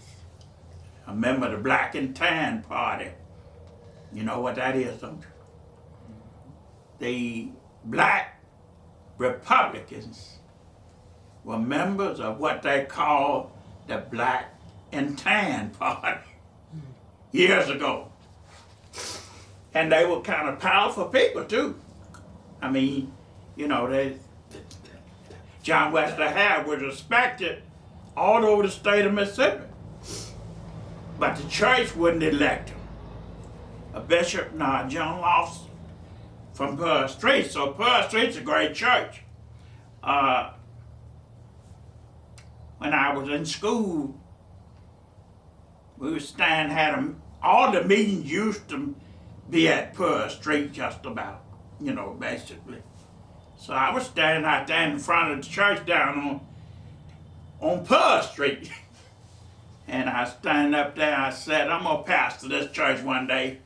Speaker 3: a member of the Black and Tan Party. You know what that is, don't you? The Black Republicans were members of what they call the Black and Tan Party years ago. And they were kind of powerful people too. I mean, you know, John Wesley Hare was respected all over the state of Mississippi. But the church wouldn't elect him. A bishop, John Lawson from Pearl Street. So Pearl Street's a great church. When I was in school, we were all the meetings used to be at Pearl Street just about, you know, basically. So I was standing out there in front of the church down on Pearl Street. And I was standing up there, I said, I'm gonna pastor this church one day.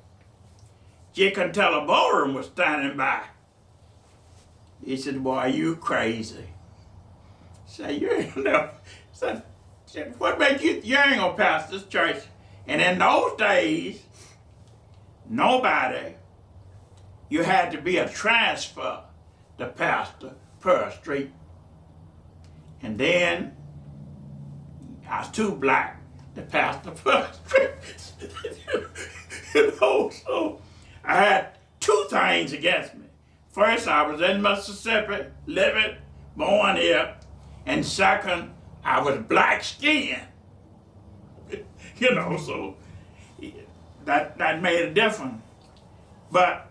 Speaker 3: Deacon Bowram was standing by. He said, boy, you crazy. I said, you ain't know. I said, what makes you ain't gonna pastor this church? And in those days, you had to be a transfer to pastor Pearl Street. And then I was too black to pastor Pearl Street. You know, so I had two things against me. First, I was in Mississippi, living, born here. And second, I was black skinned. You know, so that made a difference. But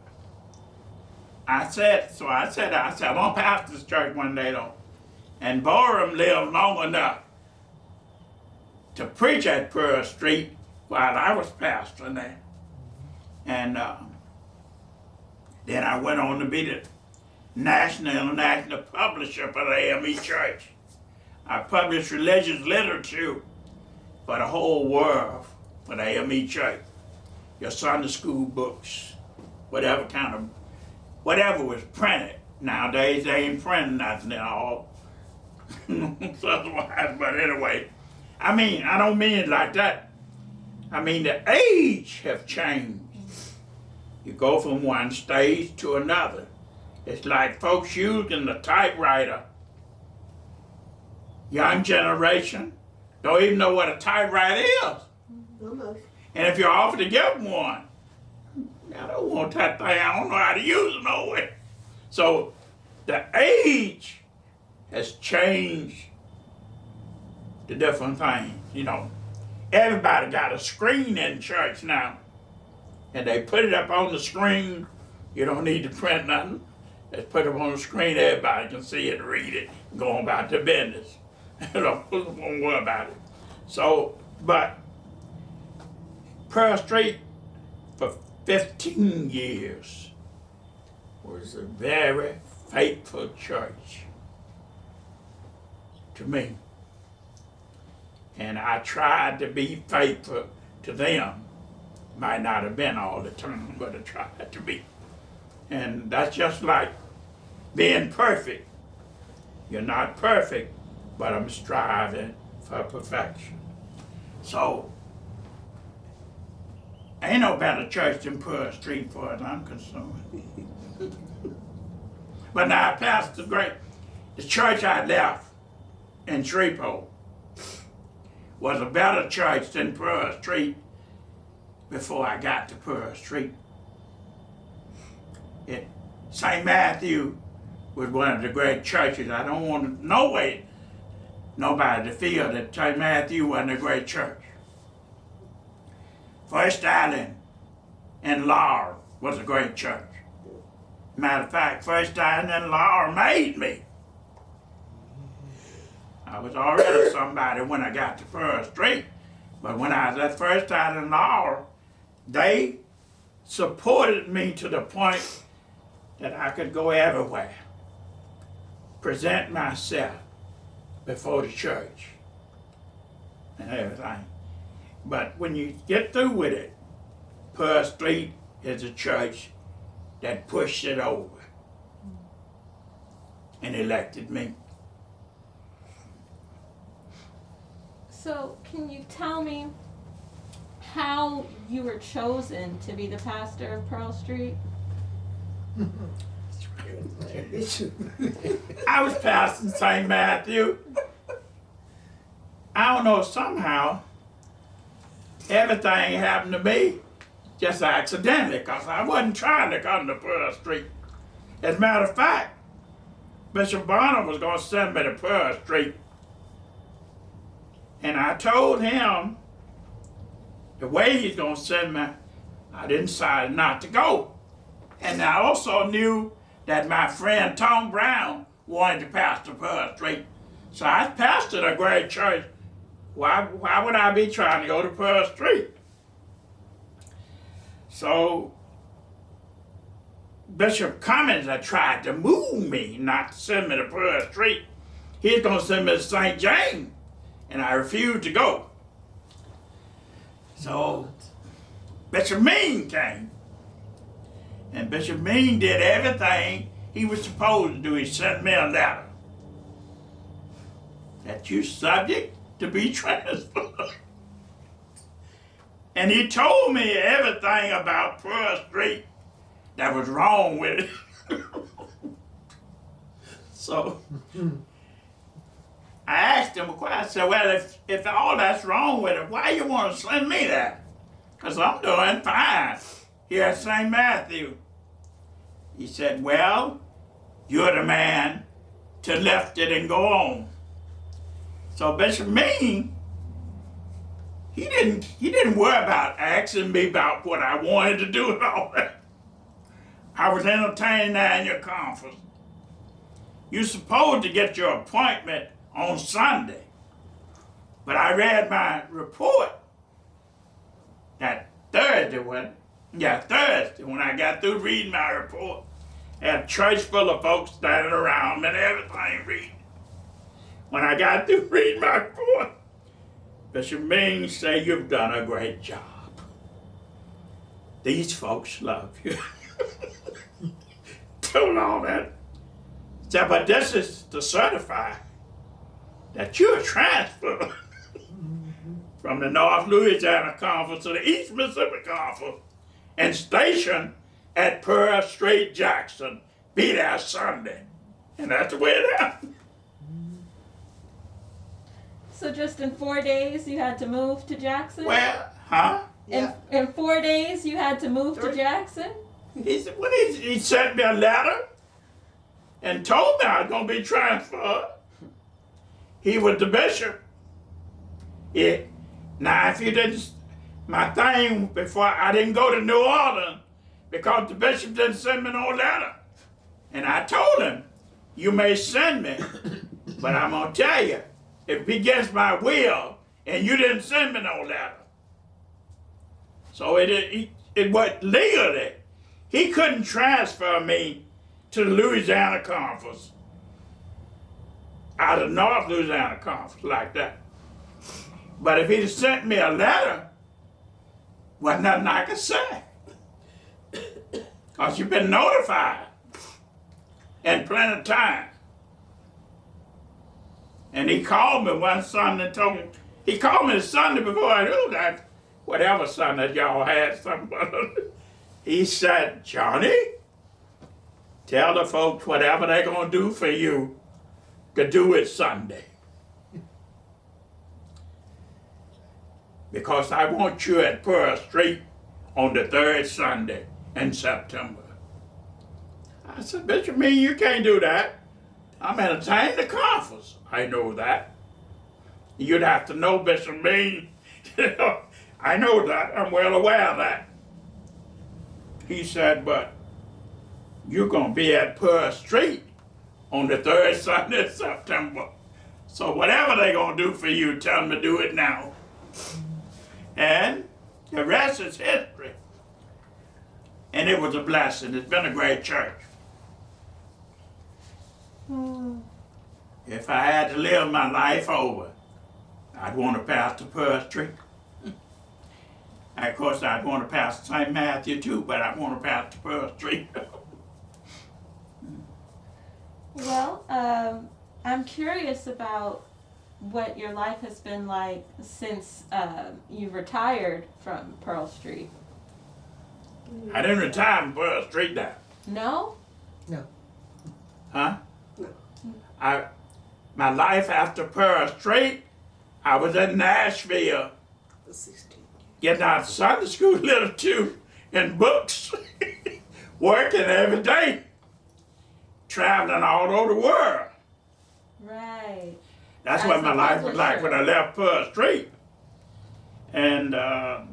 Speaker 3: I said, I'm gonna pastor this church one day though. And Bowram lived long enough to preach at Pearl Street while I was pastoring there. And then I went on to be the national and international publisher for the AME Church. I published religious literature for the whole world for the AME Church. Your Sunday school books, whatever was printed. Nowadays they ain't printing nothing at all. Otherwise, but anyway, I mean, I don't mean it like that. I mean, the age have changed. You go from one stage to another. It's like folks using the typewriter. Young generation don't even know what a typewriter is.
Speaker 2: Almost.
Speaker 3: And if you're offered to get one, I don't want that thing. I don't know how to use it no way. So the age has changed the different things. You know, everybody got a screen in church now. And they put it up on the screen. You don't need to print nothing. Just put it on the screen, everybody can see it, read it, and go on about their business. You know, don't worry about it. So, but Pearl Street for 15 years was a very faithful church to me. And I tried to be faithful to them. Might not have been all the time, but I tried to be. And that's just like being perfect. You're not perfect, but I'm striving for perfection. So, ain't no better church than Pearl Street for as I'm concerned. But now I passed the church I left in Shreveport was a better church than Pearl Street before I got to Pearl Street. St. Matthew was one of the great churches. I don't want nobody to feel that St. Matthew wasn't a great church. First Island in Laurel was a great church. Matter of fact, First Island in Laurel made me. I was already somebody when I got to Pearl Street, but when I was at First Island in Laurel, they supported me to the point that I could go everywhere, present myself before the church and everything. But when you get through with it, Pearl Street is a church that pushed it over and elected me.
Speaker 1: So, can you tell me how you were chosen to be the pastor of Pearl Street?
Speaker 3: I was pastoring St. Matthew. I don't know, somehow everything happened to me just accidentally, because I wasn't trying to come to Pearl Street. As a matter of fact, Bishop Bonner was going to send me to Pearl Street. And I told him the way he's going to send me, I decided not to go. And I also knew that my friend Tom Brown wanted to pastor Pearl Street. So I pastored a great church. Why would I be trying to go to Pearl Street? So Bishop Cummins had tried to move me not to send me to Pearl Street. He's going to send me to St. James, and I refused to go. So Bishop Mean came, and Bishop Mean did everything he was supposed to do. He sent me a letter that you're subject to be transferred. And he told me everything about Pearl Street that was wrong with it. So I asked him a question. I said, well, if all that's wrong with it, why you want to send me there? Because I'm doing fine here at St. Matthew. He said, well, you're the man to lift it and go on. So Bishop Mean, he didn't worry about asking me about what I wanted to do and all that. I was entertained there in your conference. You're supposed to get your appointment on Sunday. But I read my report that Thursday, Thursday, when I got through reading my report, I had a church full of folks standing around and everything reading. When I got through reading my report, Bishop Ming said, you've done a great job. These folks love you. Told all that. Said, but this is to certify that you're transferred from the North Louisiana Conference to the East Mississippi Conference and stationed at Pearl Street, Jackson. Be there Sunday. And that's the way it happened.
Speaker 1: So just in 4 days you had to move to Jackson?
Speaker 3: Well, huh?
Speaker 1: In 4 days you had to move to Jackson?
Speaker 3: He said, well, he sent me a letter and told me I was going to be transferred. He was the bishop. Now, if you didn't, my thing before, I didn't go to New Orleans because the bishop didn't send me no letter. And I told him, you may send me, but I'm going to tell you, if it against my will, and you didn't send me no letter. So it was legally. He couldn't transfer me to the Louisiana Conference, out of North Louisiana Conference like that. But if he'd sent me a letter, wasn't nothing I could say. Because you've been notified in plenty of time. And he called me one Sunday and told me, he called me the Sunday before I knew that, whatever Sunday y'all had, something. He said, Johnny, tell the folks whatever they're going to do for you, to do it Sunday. Because I want you at Pearl Street on the third Sunday in September. I said, Bishop, you can't do that. I'm entertaining the conference. I know that. You'd have to know Bishop Mean. I know that. I'm well aware of that. He said, but you're going to be at Pearl Street on the third Sunday in September. So whatever they're going to do for you, tell them to do it now. And the rest is history. And it was a blessing. It's been a great church. If I had to live my life over, I'd want to pastor Pearl Street. Of course, I'd want to pastor St. Matthew too, but I want to pastor Pearl Street.
Speaker 1: Well, I'm curious about what your life has been like since you retired from Pearl Street.
Speaker 3: I didn't retire from Pearl Street now.
Speaker 1: No?
Speaker 3: Huh?
Speaker 2: No.
Speaker 3: My life after Pearl Street, I was in Nashville
Speaker 2: For 16 years.
Speaker 3: getting out Sunday school literature and books, working every day, traveling all over the world.
Speaker 1: Right.
Speaker 3: That's
Speaker 1: As
Speaker 3: what my
Speaker 1: a
Speaker 3: life was like when I left Pearl Street. And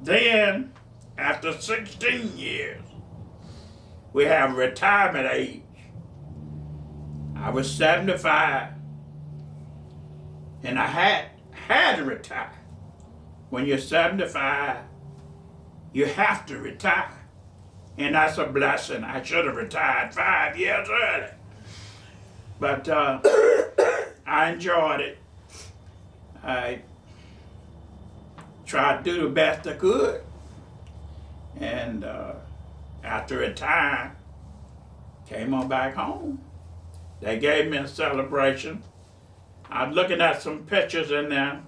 Speaker 3: then, after 16 years, we have retirement age. I was 75, and I had to retire. When you're 75, you have to retire. And that's a blessing. I should have retired 5 years early. But I enjoyed it. I tried to do the best I could. And after a time, came on back home. They gave me a celebration. I was looking at some pictures in there.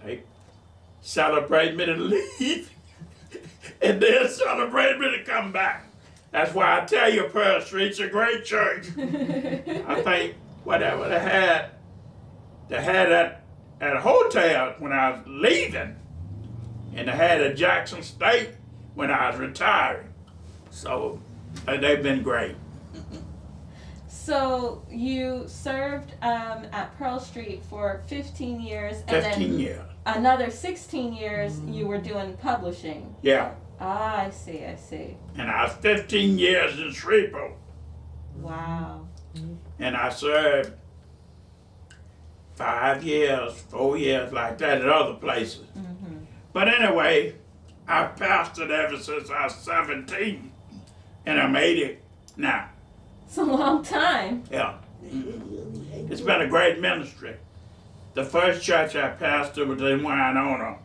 Speaker 3: They celebrated me to leave and then celebrated me to come back. That's why I tell you Pearl Street's a great church. I think whatever they had at a hotel when I was leaving, and they had at Jackson State when I was retiring. So they've been great.
Speaker 1: So you served at Pearl Street for 15 years, and
Speaker 3: 15
Speaker 1: then
Speaker 3: years.
Speaker 1: another 16 years you were doing publishing.
Speaker 3: Yeah.
Speaker 1: Ah, I see.
Speaker 3: And I was 15 years in Shreveport.
Speaker 1: Wow.
Speaker 3: And I served 5 years, 4 years like that at other places.
Speaker 1: Mm-hmm.
Speaker 3: But anyway, I've pastored ever since I was 17, and I'm 80 now.
Speaker 1: It's a long time.
Speaker 3: Yeah. It's been a great ministry. The first church I pastored was in Winona,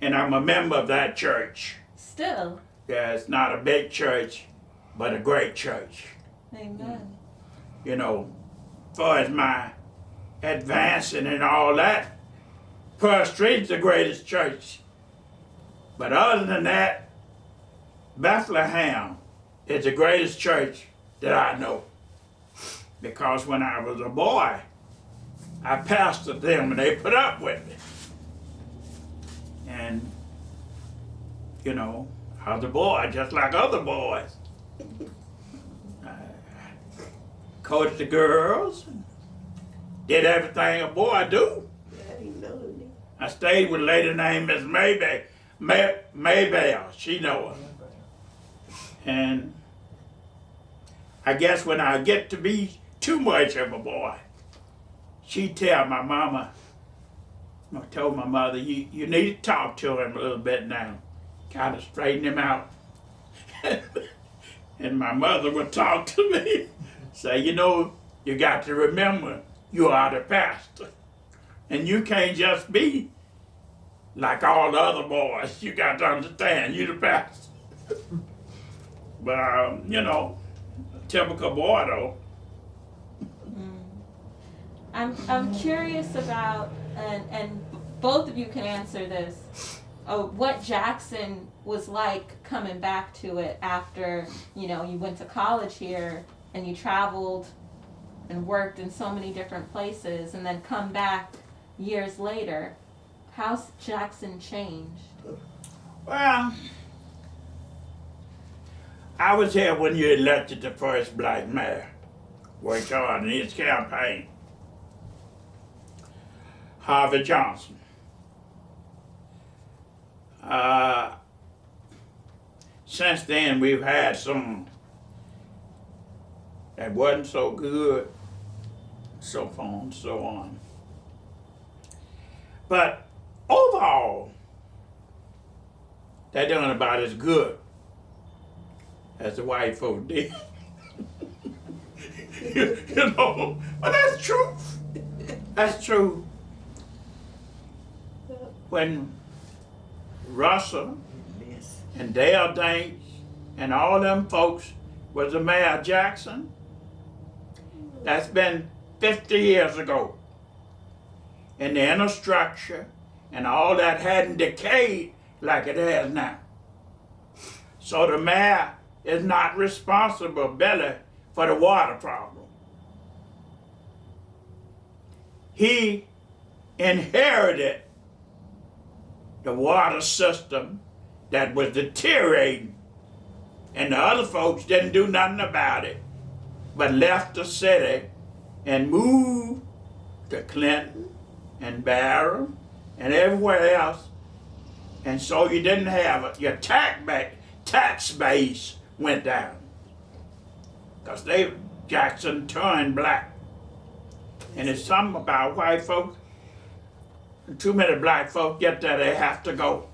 Speaker 3: and I'm a member of that church.
Speaker 1: Still.
Speaker 3: Yeah, it's not a big church, but a great church.
Speaker 1: Amen.
Speaker 3: You know, as far as my advancing and all that, Pearl Street's the greatest church. But other than that, Bethlehem is the greatest church that I know. Because when I was a boy, I pastored them and they put up with me. And, you know, I was a boy just like other boys. I coached the girls, did everything a boy do.
Speaker 2: I didn't know it.
Speaker 3: I stayed with a lady named Miss Maybell. She know her. And I guess when I get to be too much of a boy, she tell my mama, I told my mother, you need to talk to him a little bit now, kind of straighten him out. And my mother would talk to me, say, you know, you got to remember, you are the pastor. And you can't just be like all the other boys. You got to understand, you the pastor. But, you know, a typical boy though.
Speaker 1: I'm curious about, and both of you can answer this, what Jackson was like coming back to it after, you know, you went to college here and you traveled and worked in so many different places and then come back years later. How's Jackson changed?
Speaker 3: Well, I was here when you elected the first black mayor. Worked hard in his campaign. Harvey Johnson. Since then, we've had some that wasn't so good, so on and so on. But overall, they're doing about as good as the white folk did. You know, but that's true. That's true. When Russell
Speaker 4: Yes.
Speaker 3: and Dale Danks and all them folks was the mayor of Jackson, that's been 50 years ago. And the inner structure and all that hadn't decayed like it has now. So the mayor is not responsible, Billy, for the water problem. He inherited the water system that was deteriorating, and the other folks didn't do nothing about it, but left the city and moved to Clinton and Barrow and everywhere else. And so you didn't have it. Your tax base went down because Jackson turned black. And it's something about white folks. Too many black folks get there, they have to go.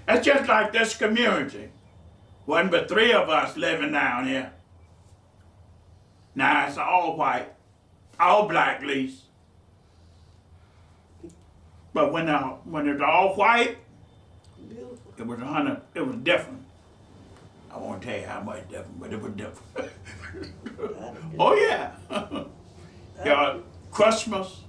Speaker 3: It's just like this community. Wasn't but 3 of us living down here. Now it's all white, all black lease. But when it's all white, it was different. I won't tell you how much different, but it was different. Oh yeah. Y'all, Christmas,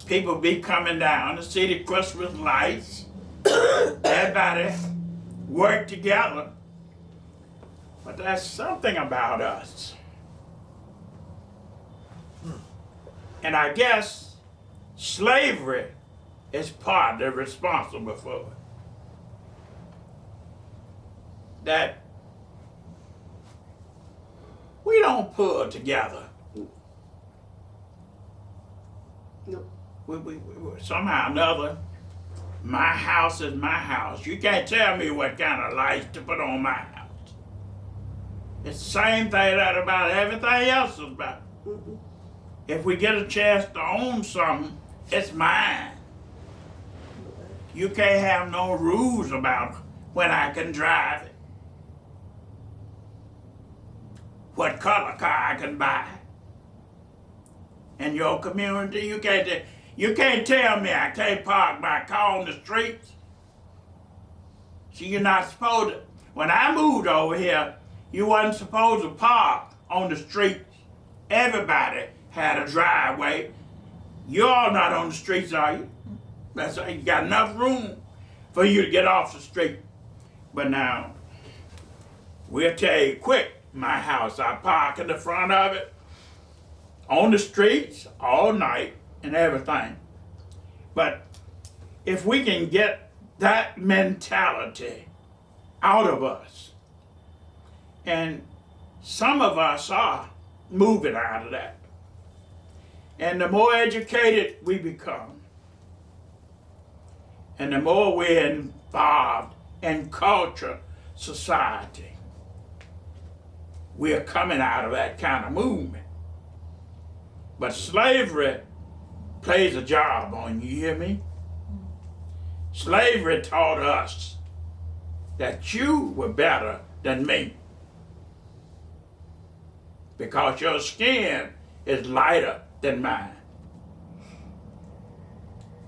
Speaker 3: people be coming down to see the Christmas lights. Everybody work together. But there's something about us. And I guess slavery is partly responsible for it. That we don't pull together.
Speaker 2: No.
Speaker 3: We somehow or another, my house is my house. You can't tell me what kind of lights to put on my house. It's the same thing that about everything else is about.
Speaker 2: Mm-mm.
Speaker 3: If we get a chance to own something, it's mine. You can't have no rules about when I can drive it, what color car I can buy. In your community, you can't tell me I can't park my car on the streets. See, you're not supposed to. When I moved over here, you wasn't supposed to park on the streets. Everybody had a driveway. You're all not on the streets, are you? That's why you got enough room for you to get off the street. But now, we'll tell you quick, my house, I park in the front of it, on the streets, all night, and everything. But if we can get that mentality out of us, and some of us are moving out of that, and the more educated we become, and the more we're involved in culture, society, we're coming out of that kind of movement. But slavery plays a job on you, hear me? Slavery taught us that you were better than me because your skin is lighter than mine.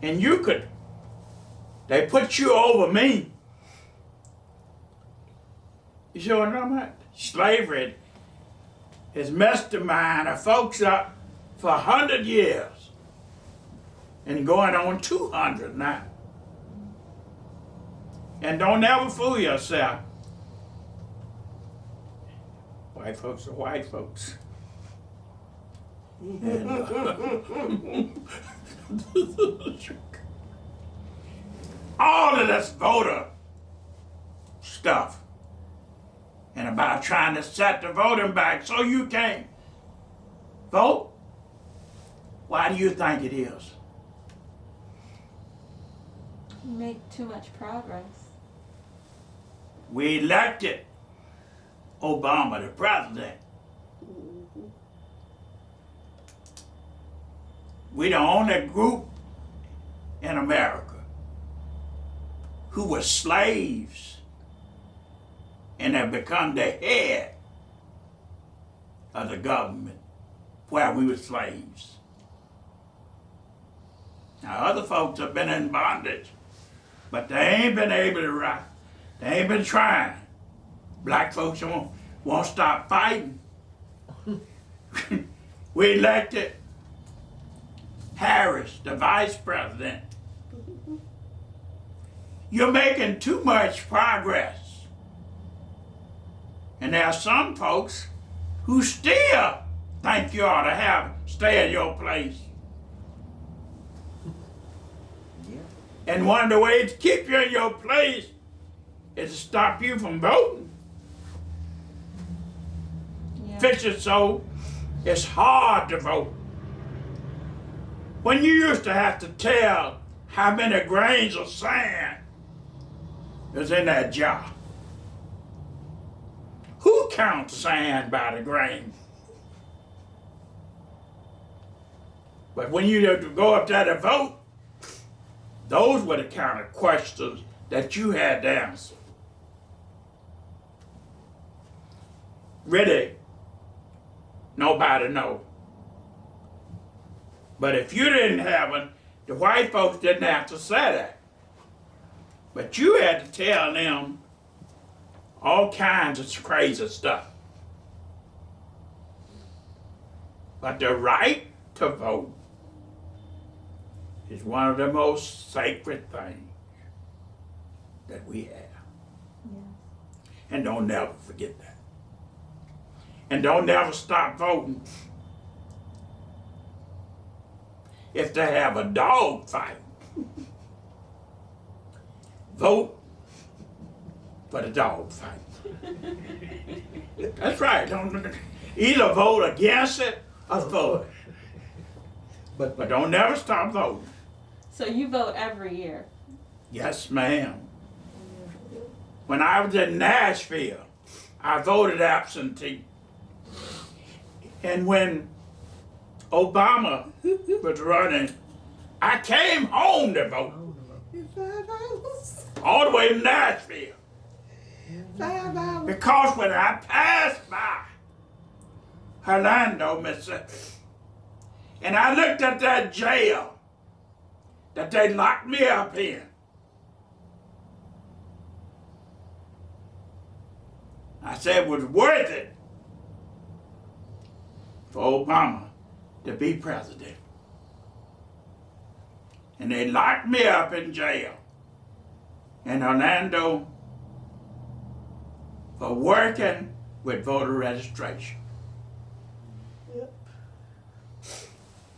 Speaker 3: And they put you over me. You see what I'm talking about? Slavery has messed the mind of folks up for 100 years and going on 200 now. And don't ever fool yourself. White folks are white folks. And, all of this voter stuff and about trying to set the voting back so you can't vote. Why do you think it is?
Speaker 1: Make too much progress.
Speaker 3: We elected Obama the president. We're the only group in America who were slaves and have become the head of the government while we were slaves. Now other folks have been in bondage, but they ain't been able to rise. They ain't been trying. Black folks won't stop fighting. We elected Harris, the vice president. You're making too much progress. And there are some folks who still think you ought to stay in your place.
Speaker 4: Yeah.
Speaker 3: And one of the ways to keep you in your place is to stop you from voting.
Speaker 1: Yeah.
Speaker 3: Fix it so it's hard to vote. When you used to have to tell how many grains of sand is in that jar. Who counts sand by the grain? But when you had to go up there to vote, those were the kind of questions that you had to answer. Really, nobody knows. But if you didn't have it, the white folks didn't have to say that. But you had to tell them all kinds of crazy stuff. But the right to vote is one of the most sacred things that we have.
Speaker 1: Yeah.
Speaker 3: And don't never forget that. And don't never stop voting. If they have a dog fight, vote for the dog fight. That's right. Don't either vote against it or vote. But don't never stop voting.
Speaker 1: So you vote every year?
Speaker 3: Yes, ma'am. When I was in Nashville, I voted absentee. And when Obama was running, I came home to vote. All the way to Nashville. Because when I passed by Orlando, Mississippi, and I looked at that jail that they locked me up in, I said it was worth it for Obama to be president. And they locked me up in jail in Orlando for working with voter registration.
Speaker 2: Yep.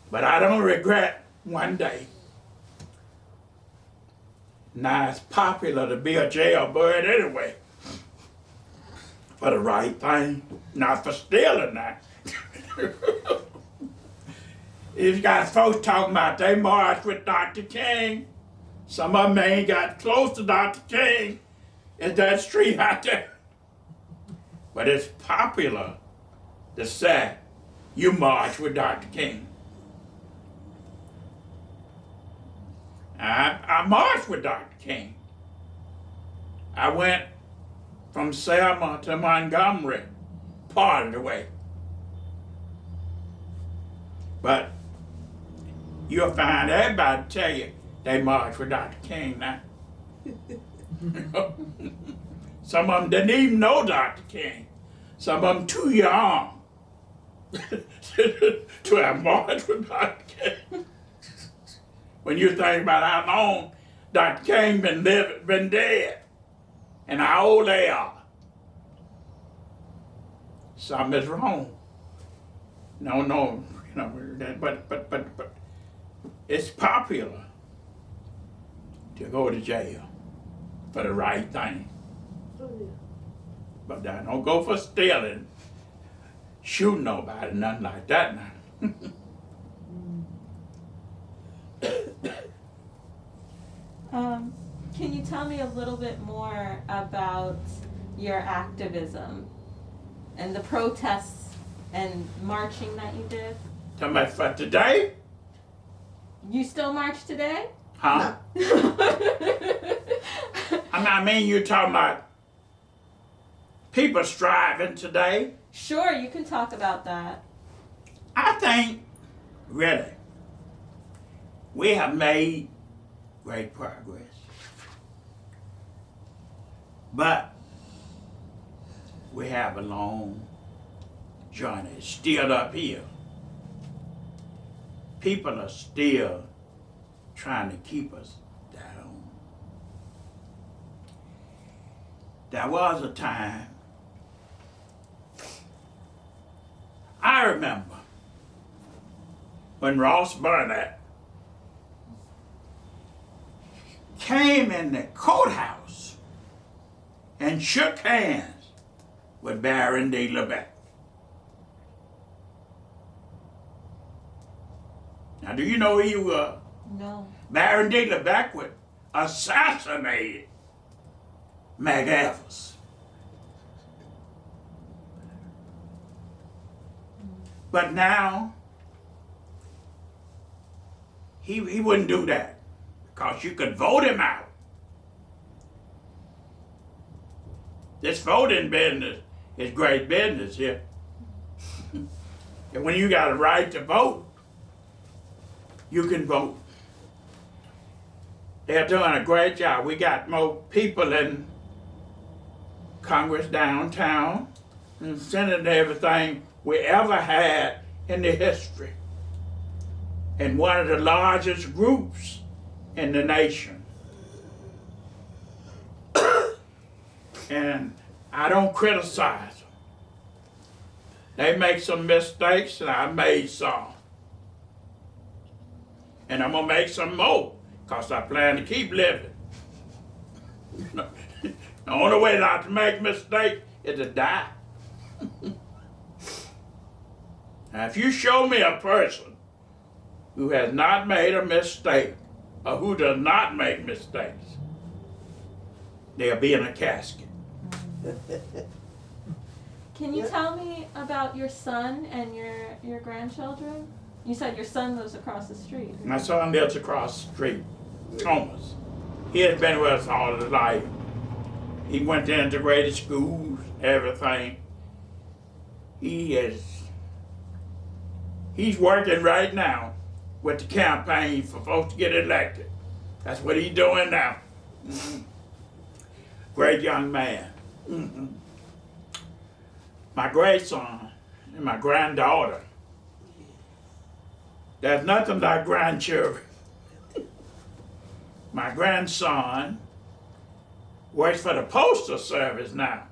Speaker 3: But I don't regret one day. Now it's popular to be a jailbird anyway. For the right thing, not for stealing that. You've got folks talking about they marched with Dr. King. Some of them ain't got close to Dr. King in that street out there. But it's popular to say you marched with Dr. King. I marched with Dr. King. I went from Selma to Montgomery part of the way. But you'll find everybody tell you they marched with Dr. King now. Some of them didn't even know Dr. King. Some of them too young to have marched with Dr. King. When you think about how long Dr. King been dead, and how old they are, something is wrong. No, but it's popular to go to jail for the right thing.
Speaker 2: Oh, yeah.
Speaker 3: But I don't go for stealing, shooting nobody, nothing like that now.
Speaker 1: Can you tell me a little bit more about your activism and the protests and marching that you did?
Speaker 3: Tell me for today?
Speaker 1: You still march today?
Speaker 3: Huh? I mean, you're talking about people striving today?
Speaker 1: Sure, you can talk about that.
Speaker 3: I think, really, we have made great progress. But we have a long journey still uphill. People are still trying to keep us down. There was a time, I remember, when Ross Burnett came in the courthouse and shook hands with Baron de Lebec. Now, do you know who he was?
Speaker 1: No.
Speaker 3: Baron de Lebec would assassinate Meg Evers. But now, he wouldn't do that because you could vote him out. This voting business is great business here. And when you got a right to vote, you can vote. They're doing a great job. We got more people in Congress downtown and Senate and everything we ever had in the history. And one of the largest groups in the nation. And I don't criticize them. They make some mistakes and I made some. And I'm gonna make some more because I plan to keep living. The only way not to make mistakes is to die. Now, if you show me a person who has not made a mistake or who does not make mistakes, they'll be in a casket.
Speaker 1: Can you tell me about your son and your grandchildren? You said your son lives across the street.
Speaker 3: My son lives across the street, Thomas. He has been with us all his life. He went to integrated schools, everything. He's working right now with the campaign for folks to get elected. That's what he's doing now. Mm-hmm. Great young man. Mm-hmm. My grandson and my granddaughter. There's nothing like grandchildren. My grandson works for the Postal Service now.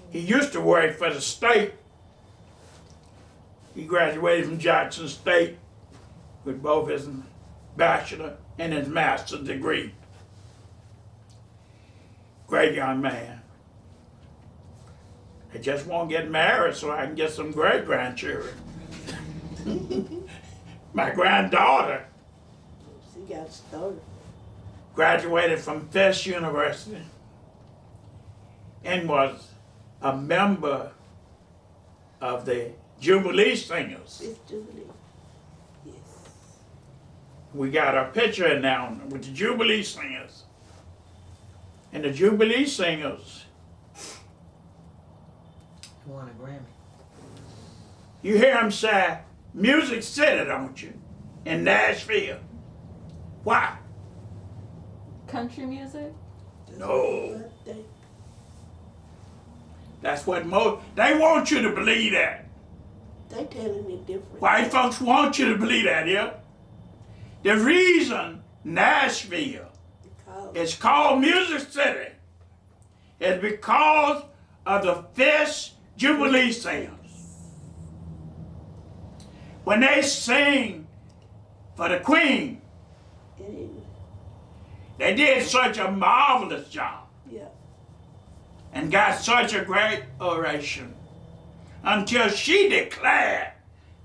Speaker 3: He used to work for the state. He graduated from Jackson State with both his bachelor and his master's degree. Great young man. I just won't get married so I can get some great-grandchildren. My granddaughter
Speaker 2: She got started.
Speaker 3: graduated from Fisk University and was a member of the Jubilee Singers.
Speaker 2: It's Jubilee. Yes.
Speaker 3: We got a picture in now with the Jubilee Singers. And the Jubilee Singers,
Speaker 4: He won a Grammy.
Speaker 3: you hear them say, Music City, don't you? In Nashville. Why?
Speaker 1: Country music?
Speaker 3: No. That's what they want you to believe that.
Speaker 2: They telling me different.
Speaker 3: White folks want you to believe that, yeah? The reason Nashville is called Music City is because of the Fisk Jubilee Singers. When they sing for the Queen, they did such a marvelous job.
Speaker 2: Yeah.
Speaker 3: And got such a great oration until she declared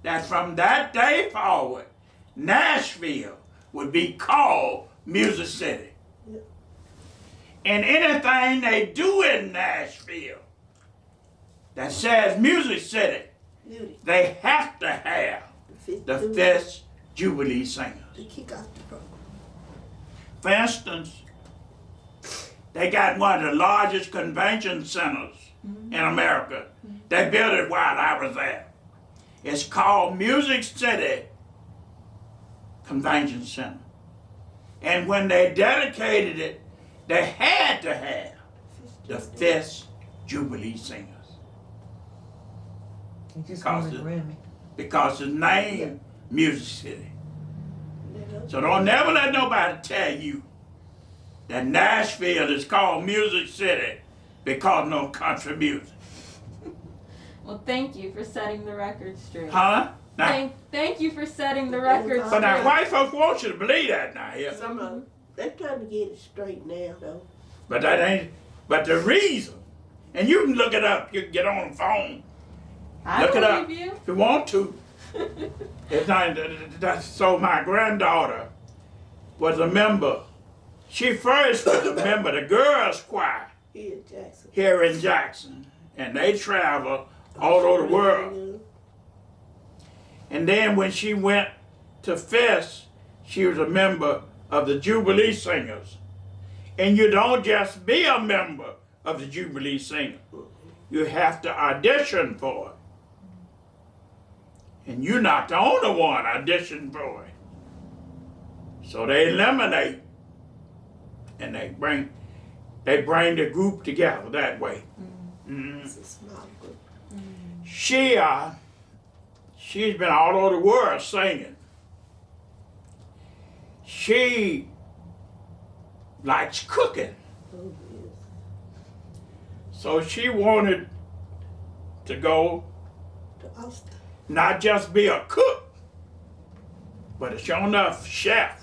Speaker 3: that from that day forward, Nashville would be called Music City.
Speaker 2: Yeah.
Speaker 3: And anything they do in Nashville that says Music City,
Speaker 2: Beauty.
Speaker 3: they have to have the Fisk Jubilee Singers.
Speaker 2: To kick off the program.
Speaker 3: For instance, they got one of the largest convention centers in America. They built it while I was there. It's called Music City Convention Center. And when they dedicated it, they had to have the 5th Jubilee Singers.
Speaker 4: He just
Speaker 3: Because
Speaker 4: won a Grammy.
Speaker 3: Because his name, Music City. So don't never let nobody tell you that Nashville is called Music City because no country music.
Speaker 1: Well, thank you for setting the record straight.
Speaker 3: Huh? Now,
Speaker 1: Thank you for setting the record
Speaker 3: but
Speaker 1: straight.
Speaker 3: now white folks want you to believe that now, yeah.
Speaker 2: Some of them, they're trying to get it straight now, though.
Speaker 3: But that ain't, but the reason, and you can look it up, you can get on the phone,
Speaker 1: I
Speaker 3: look it up
Speaker 1: believe you.
Speaker 3: if you want to. It's not, so my granddaughter was a member. She first was a member of the girls' choir
Speaker 2: Here in Jackson.
Speaker 3: here in Jackson. And they travel all over the world. And then when she went to FIST, she was a member of the Jubilee Singers. And you don't just be a member of the Jubilee Singers. You have to audition for it. And you're not the only one auditioning for it. So they eliminate and they bring the group together that way.
Speaker 2: It's a small group.
Speaker 3: She's been all over the world singing. She likes cooking.
Speaker 2: Oh, yes.
Speaker 3: So she wanted to go
Speaker 2: To Austin.
Speaker 3: not just be a cook, but a sure enough chef.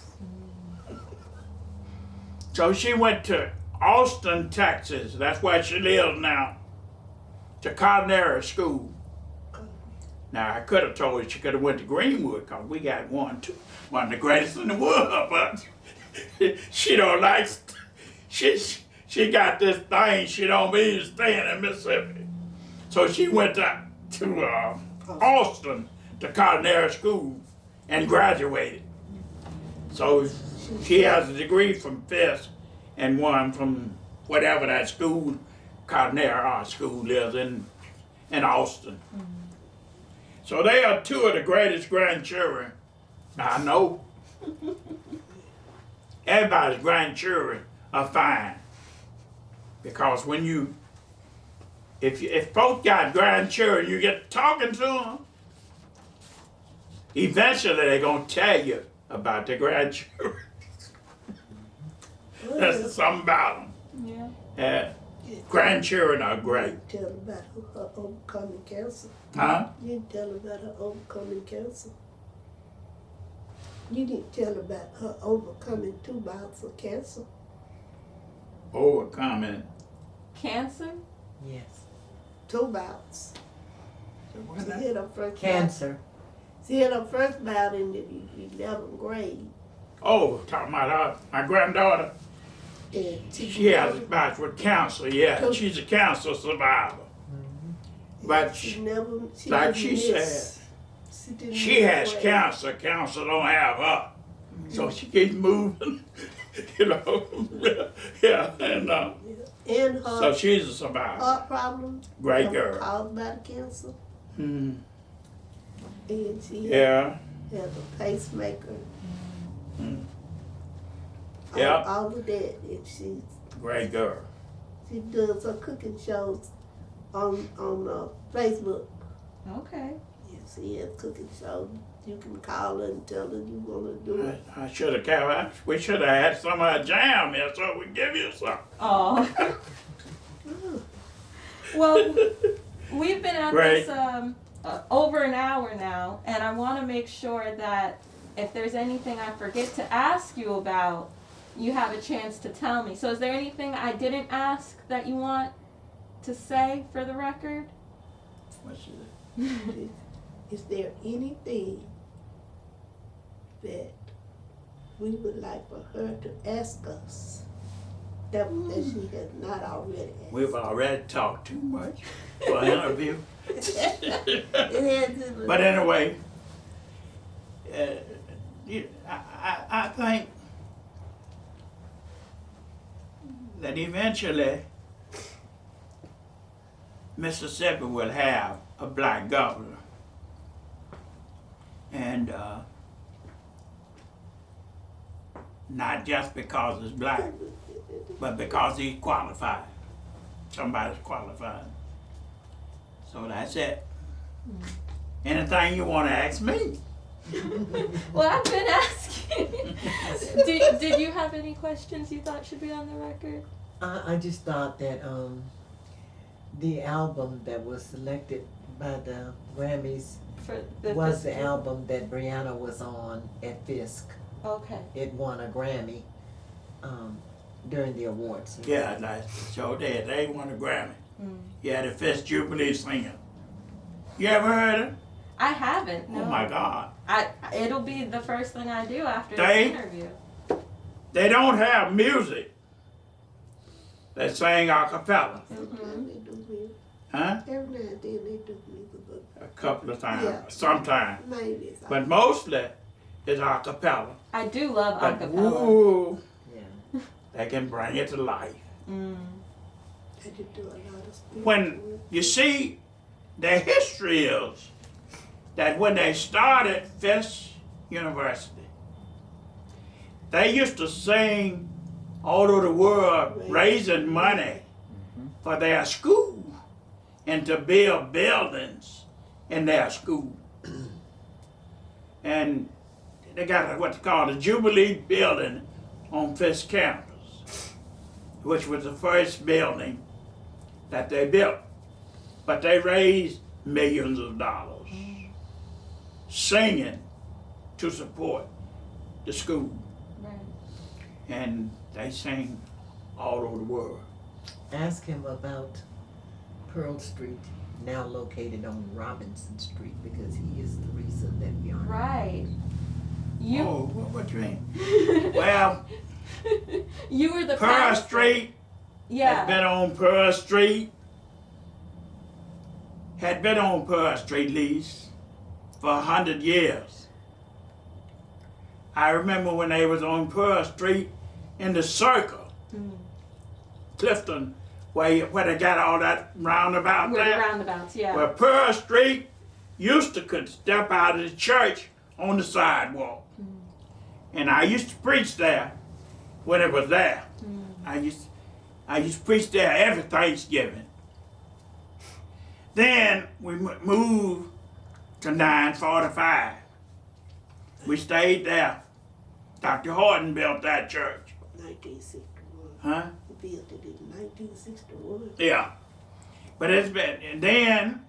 Speaker 3: So she went to Austin, Texas. That's where she lives now. To culinary school. Now I could have told her she could have went to Greenwood because we got one of the greatest in the world. But she don't like. She got this thing. She don't mean staying in Mississippi. So she went to Austin to culinary school and graduated. So she has a degree from FIST and one from whatever that school, culinary art school is in Austin. So they are two of the greatest grandchildren I know. Everybody's grandchildren are fine. Because when if folks got grandchildren, you get talking to them, eventually they're going to tell you about their grandchildren. That's something about them.
Speaker 1: Yeah.
Speaker 3: Grandchildren are great.
Speaker 2: You tell about her overcoming cancer.
Speaker 3: Huh?
Speaker 2: You didn't tell about her overcoming cancer. You didn't tell about her overcoming 2 bouts of cancer.
Speaker 3: Overcoming.
Speaker 1: Cancer?
Speaker 4: Yes.
Speaker 2: 2 bouts. She had her first
Speaker 4: Cancer.
Speaker 2: Bout. She had her first bout in the 11th grade.
Speaker 3: Oh, talking about my granddaughter.
Speaker 2: And
Speaker 3: She has bouts with cancer, yeah. She's a cancer survivor. But
Speaker 2: she never,
Speaker 3: like
Speaker 2: didn't
Speaker 3: she
Speaker 2: miss.
Speaker 3: said,
Speaker 2: She
Speaker 3: she has
Speaker 2: didn't
Speaker 3: cancer. Cancer don't have her. So she keeps moving, you know. Yeah, and
Speaker 2: And her
Speaker 3: so she's a survivor.
Speaker 2: heart problems
Speaker 3: Great
Speaker 2: were
Speaker 3: girl.
Speaker 2: caused by the cancer.
Speaker 3: Hmm.
Speaker 2: And she
Speaker 3: Yeah.
Speaker 2: has a pacemaker.
Speaker 3: Mm. Yeah.
Speaker 2: All of that. And she
Speaker 3: Great girl.
Speaker 2: does her cooking shows on Facebook.
Speaker 1: Okay.
Speaker 2: Yes, she has cooking shows. You can call her and tell her you want to do it.
Speaker 3: I should have kept. We should have had some of her jam here, so we give you some.
Speaker 1: Oh. Well, we've been at
Speaker 3: Right.
Speaker 1: this over an hour now, and I want to make sure that if there's anything I forget to ask you about, you have a chance to tell me. So is there anything I didn't ask that you want to say for the record?
Speaker 3: What's it?
Speaker 2: Is there anything that we would like for her to ask us that she has not already asked?
Speaker 3: We've already talked too much for an interview.
Speaker 2: It
Speaker 3: But anyway, I think that eventually Mississippi would have a black governor. And not just because he's black, but because he's qualified. Somebody's qualified. So that's it. Anything you want to ask me?
Speaker 1: Well, I've been asking. Did you have any questions you thought should be on the record?
Speaker 4: I just thought that the album that was selected by the Grammys
Speaker 1: For the
Speaker 4: was the
Speaker 1: festival?
Speaker 4: album that Brianna was on at Fisk.
Speaker 1: Okay.
Speaker 4: It won a Grammy during the awards.
Speaker 3: Yeah, that's so they won a Grammy. Yeah, the Fifth Jubilee singer. You ever heard it?
Speaker 1: I haven't. No.
Speaker 3: Oh my God.
Speaker 1: It'll be the first thing I do after
Speaker 3: They-
Speaker 1: this interview.
Speaker 3: They don't have music. They sing a cappella,
Speaker 1: Mm-hmm.
Speaker 2: They do music.
Speaker 3: huh?
Speaker 2: Every now and then they do music, but
Speaker 3: A couple of times,
Speaker 2: Yeah.
Speaker 3: sometimes.
Speaker 2: mainly it's
Speaker 3: But mostly it's a cappella.
Speaker 1: I do love
Speaker 3: But
Speaker 1: acapella.
Speaker 3: ooh,
Speaker 4: Yeah.
Speaker 3: they can bring it to life.
Speaker 2: I just do a lot of spiritual
Speaker 3: When
Speaker 2: work.
Speaker 3: you see, the history is that when they started Fisk University, they used to sing all over the world raising money for their school and to build buildings in their school. And they got what they call the Jubilee Building on Fisk campus, which was the first building that they built. But they raised millions of dollars singing to support the school.
Speaker 1: Right.
Speaker 3: And they sing all over the world.
Speaker 4: Ask him about Pearl Street, now located on Robinson Street, because he is the reason that we are.
Speaker 1: Right. You.
Speaker 3: Oh, what you mean? Well,
Speaker 1: You were the
Speaker 3: Pearl
Speaker 1: pastor.
Speaker 3: Street
Speaker 1: Yeah.
Speaker 3: had been on Pearl Street. Had been on Pearl Street lease for 100 years. I remember when they was on Pearl Street in the circle, Clifton, where they got all that roundabout
Speaker 1: Where the
Speaker 3: there.
Speaker 1: roundabouts, yeah.
Speaker 3: Where Pearl Street used to could step out of the church on the sidewalk. And I used to preach there when it was there. I used to preach there every Thanksgiving. Then we moved to 945. We stayed there. Dr. Horton built that church.
Speaker 2: 1961.
Speaker 3: Huh?
Speaker 2: We built it in 1961.
Speaker 3: Yeah. But it's been, and then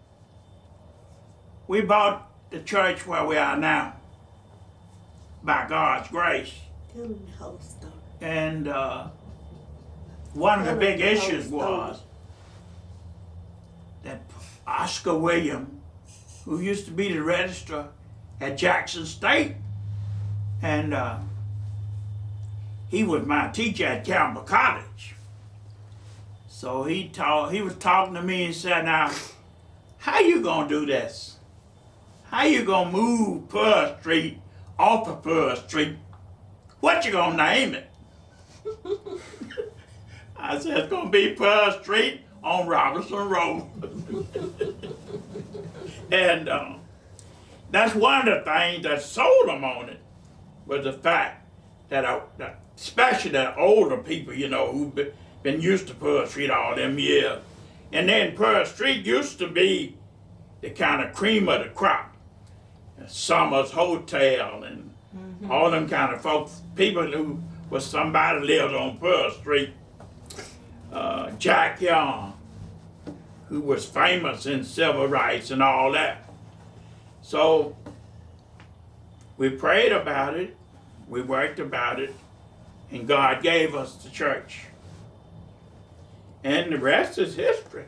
Speaker 3: we bought the church where we are now, by God's grace.
Speaker 2: Tell them the whole story.
Speaker 3: And one of the big issues was that Oscar William, who used to be the registrar at Jackson State, and he was my teacher at Campbell College. So he was talking to me and said, "Now, how you gonna do this? How you gonna move Pearl Street off of Pearl Street? What you gonna name it?" I said, "It's gonna be Pearl Street on Robinson Road." And that's one of the things that sold them on it, was the fact that, especially the older people, you know, who've been used to Pearl Street all them years. And then Pearl Street used to be the kind of cream of the crop. Summers Hotel and all them kind of folks, people who was somebody lived on Pearl Street. Jack Young, who was famous in civil rights and all that. So we prayed about it, we worked about it, and God gave us the church. And the rest is history.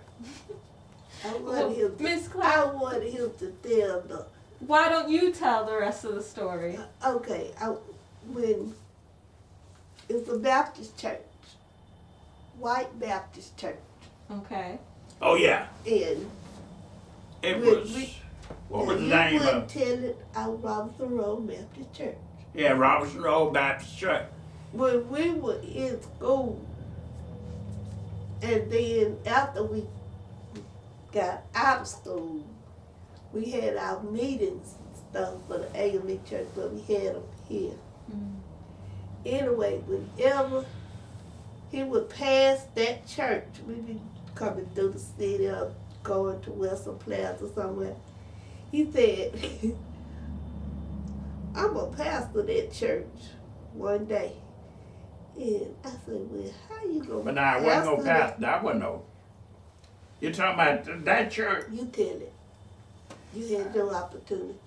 Speaker 2: I
Speaker 1: Well,
Speaker 2: wanted him
Speaker 1: Miss
Speaker 2: to,
Speaker 1: Clara-
Speaker 2: I wanted him to tell the,
Speaker 1: Why don't you tell the rest of the story?
Speaker 2: okay, when it's a Baptist church, white Baptist church,
Speaker 1: Okay.
Speaker 3: Oh yeah,
Speaker 2: and
Speaker 3: it
Speaker 2: We-
Speaker 3: was,
Speaker 2: we-
Speaker 3: what was the
Speaker 2: you
Speaker 3: name
Speaker 2: wouldn't
Speaker 3: of it?
Speaker 2: tell it out Robinson Road Baptist Church.
Speaker 3: Yeah, Robinson Road Baptist Church.
Speaker 2: When we were in school, and then after we got out of school, we had our meetings and stuff for the AME Church, but we had them here. Anyway, whenever he would pass that church, we be coming through the city or going to Western Plaza somewhere. He said, I'm going to pastor that church one day. And I said, well, how you going to
Speaker 3: But now I wasn't gonna pass that one though. You're talking about that church.
Speaker 2: You tell it. You had your opportunity.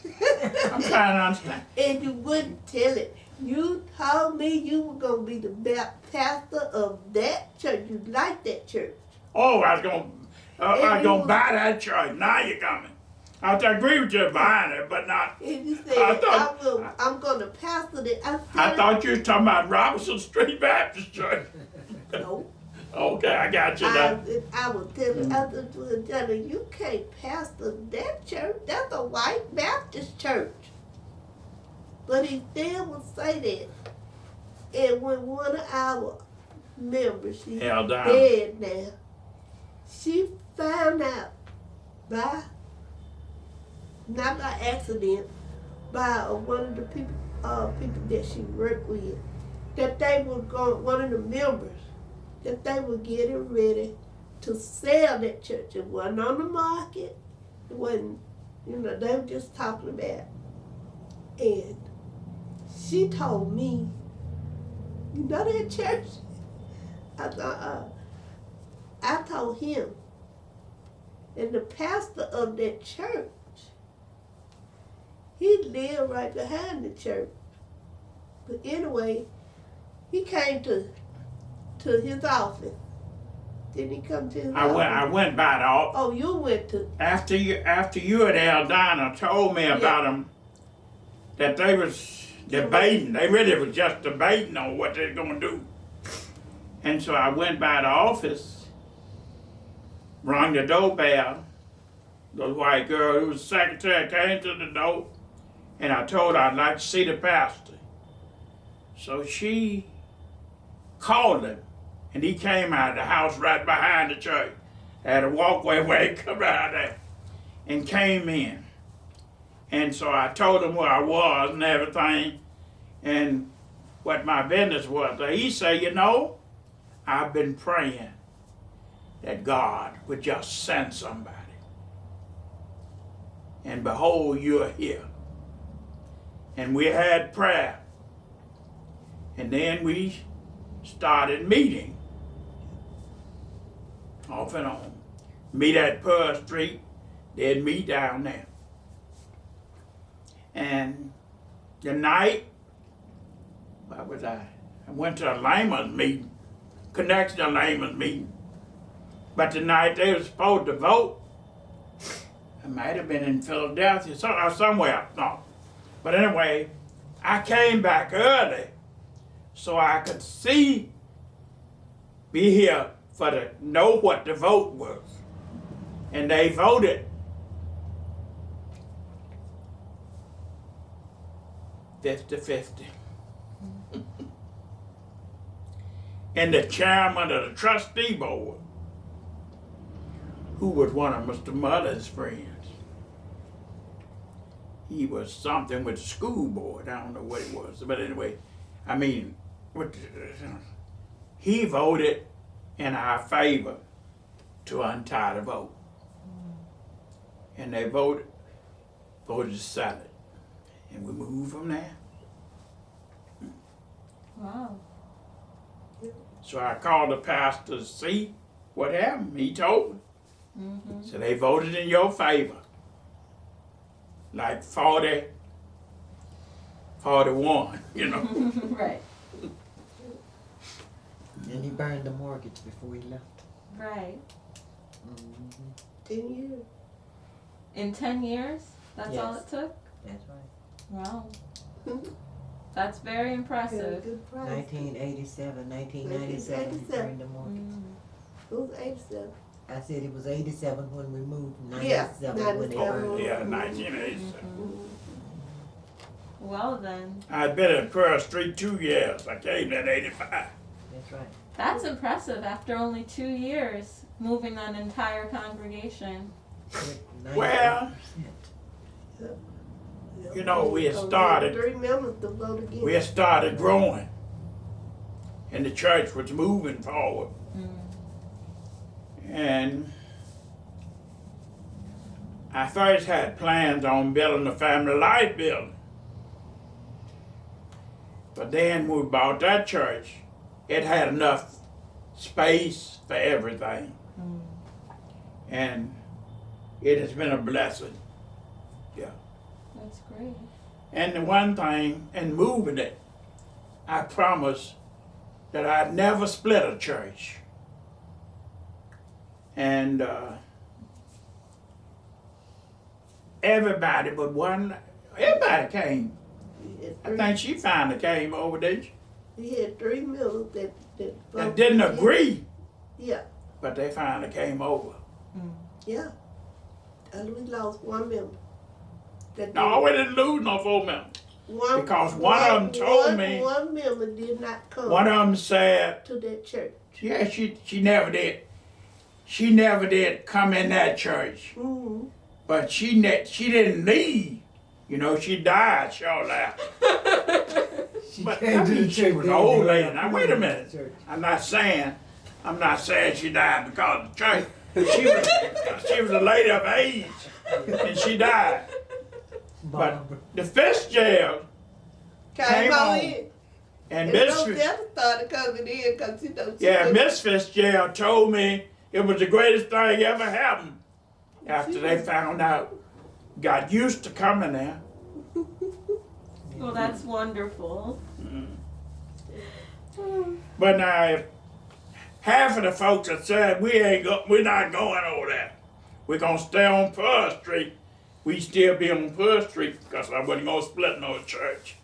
Speaker 3: I'm trying to understand.
Speaker 2: And you wouldn't tell it. You told me you were going to be the pastor of that church. You liked that church.
Speaker 3: Oh, I was gonna buy that church. Now you're coming. I agree with you buying it, but not.
Speaker 2: And you said, I'm going to pastor it.
Speaker 3: I thought you was talking about Robinson Street Baptist Church.
Speaker 2: No.
Speaker 3: Okay, I got you now.
Speaker 2: I was telling you can't pastor that church. That's a white Baptist church. But he still would say that. And when one of our members, she's
Speaker 3: Held down.
Speaker 2: dead now, she found out not by accident, by one of the people that she worked with, that they were going, one of the members, that they were getting ready to sell that church. It wasn't on the market. It wasn't, they were just talking about it. And she told me, you know that church? I thought, I told him. And the pastor of that church, he lived right behind the church. But anyway, he came to his office. Didn't he come to his office?
Speaker 3: I went by the office.
Speaker 2: Oh, you went to.
Speaker 3: After you at Eldina told me about them, that they was debating. They really was just debating on what they're gonna do. And so I went by the office, rang the doorbell. The white girl who was secretary came to the door, and I told her I'd like to see the pastor. So she called him, and he came out of the house right behind the church. Had a walkway where he come out there, and came in. And so I told him where I was and everything, and what my business was. So he said, I've been praying that God would just send somebody. And behold, you're here. And we had prayer. And then we started meeting off and on. Meet at Pearl Street, then meet down there. And the night, where was I? I went to a layman's meeting, connection layman's meeting. But the night they were supposed to vote, I might have been in Philadelphia, or somewhere, no. But anyway, I came back early so I could be here to know what the vote was. And they voted 50-50. And the chairman of the trustee board, who was one of Mr. Muller's friends, he was something with the school board. I don't know what it was. But anyway, he voted in our favor to untie the vote. And they voted to sell it. And we moved from there.
Speaker 1: Wow.
Speaker 3: So I called the pastor to see what happened. He told me.
Speaker 1: Mm-hmm.
Speaker 3: So they voted in your favor. Like 40, 41,
Speaker 1: Right.
Speaker 4: And he burned the mortgage before he left.
Speaker 1: Right.
Speaker 2: 10 years.
Speaker 1: In 10 years? That's all
Speaker 4: Yes.
Speaker 1: it took?
Speaker 4: That's right.
Speaker 1: Wow. That's very impressive.
Speaker 2: Good price.
Speaker 4: 1987, 1997, he burned the mortgage.
Speaker 2: It was 87.
Speaker 4: I said it was 87 when we moved,
Speaker 2: Yeah,
Speaker 4: 97 when they
Speaker 2: 97.
Speaker 4: burned.
Speaker 3: Yeah, 1987.
Speaker 1: Well then,
Speaker 3: I'd been at Pearl Street 2 years. I came in 85.
Speaker 4: That's right.
Speaker 1: that's impressive after only 2 years. moving an entire congregation.
Speaker 4: with
Speaker 3: Well,
Speaker 4: 98%.
Speaker 3: You know, we had
Speaker 2: So
Speaker 3: started-
Speaker 2: 3 members to vote again.
Speaker 3: we had started growing, and the church was moving forward. And I first had plans on building a family life building. But then when we bought that church, it had enough space for everything. And it has been a blessing.
Speaker 1: That's great.
Speaker 3: And the one thing, in moving it, I promised that I'd never split a church. And everybody but one, everybody came.
Speaker 2: We had
Speaker 3: I
Speaker 2: three-
Speaker 3: think she finally came over, didn't she?
Speaker 2: We had 3 members that
Speaker 3: That
Speaker 2: voted
Speaker 3: didn't
Speaker 2: again.
Speaker 3: agree,
Speaker 2: Yeah,
Speaker 3: but they finally came over.
Speaker 2: yeah. And we lost 1 member. That
Speaker 3: No, we didn't lose no 4 members.
Speaker 2: One,
Speaker 3: because one of 'em told me-
Speaker 2: one member did not come
Speaker 3: One of them said,
Speaker 2: to that church.
Speaker 3: yeah, she never did. She never did come in that church.
Speaker 2: Mm-hmm.
Speaker 3: But she didn't leave. You know, she died shortly after.
Speaker 4: She
Speaker 3: But
Speaker 4: came
Speaker 3: I
Speaker 4: to
Speaker 3: mean,
Speaker 4: the
Speaker 3: she
Speaker 4: church.
Speaker 3: was
Speaker 4: then
Speaker 3: an old
Speaker 4: they
Speaker 3: lady.
Speaker 4: got
Speaker 3: Now
Speaker 4: put
Speaker 3: wait a
Speaker 4: in the
Speaker 3: minute.
Speaker 4: church.
Speaker 3: I'm not saying she died because of the church. She was a lady of age, and she died. But
Speaker 4: Barbara.
Speaker 3: the Fitzgerald Came on.
Speaker 2: in.
Speaker 3: and
Speaker 2: And
Speaker 3: Miss
Speaker 2: don't ever started coming in because she
Speaker 3: yeah, Miss Fitzgerald told me it was the greatest thing ever happened. After they found out, got used to coming there.
Speaker 1: Well, that's wonderful.
Speaker 3: But now, if half of the folks that said we're not going over there, we're gonna stay on Pearl Street, we still be on Pearl Street because I wasn't gonna split no church.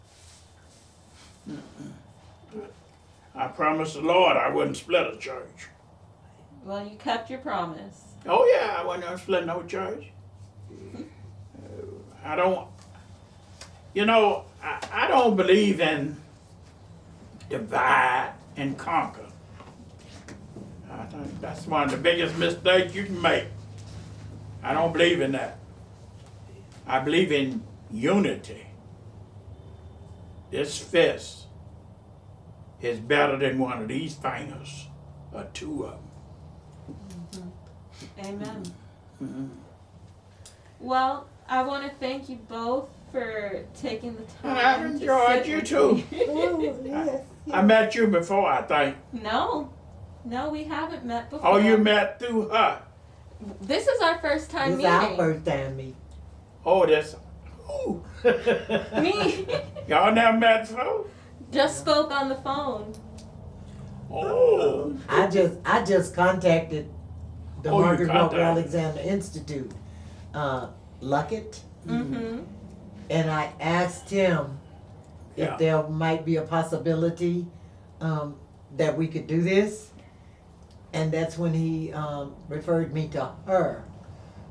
Speaker 3: I promised the Lord I wouldn't split a church.
Speaker 1: Well, you kept your promise.
Speaker 3: Oh yeah, I wasn't gonna split no church. I don't, you know, I don't believe in divide and conquer. I think that's one of the biggest mistakes you can make. I don't believe in that. I believe in unity. This fist is better than one of these fingers or 2 of them.
Speaker 1: Amen. Well, I want to thank you both for taking the time.
Speaker 3: And I've
Speaker 1: to
Speaker 3: enjoyed
Speaker 1: sit
Speaker 3: you
Speaker 1: with
Speaker 3: too.
Speaker 1: me.
Speaker 2: Oh, yes.
Speaker 3: I met you before, I think.
Speaker 1: No, we haven't met before.
Speaker 3: Oh, you met through her.
Speaker 1: This is our first time
Speaker 4: This is our
Speaker 1: meeting.
Speaker 4: first time meeting.
Speaker 3: Oh, that's. Ooh.
Speaker 1: Me.
Speaker 3: Y'all never met before?
Speaker 1: Just spoke on the phone.
Speaker 3: Oh.
Speaker 4: I just contacted the
Speaker 3: Oh, you
Speaker 4: Margaret Walker
Speaker 3: contacted.
Speaker 4: Alexander Institute, Luckett,
Speaker 1: Mm-hmm.
Speaker 4: and I asked him
Speaker 3: Yeah.
Speaker 4: if there might be a possibility that we could do this, and that's when he referred me to her,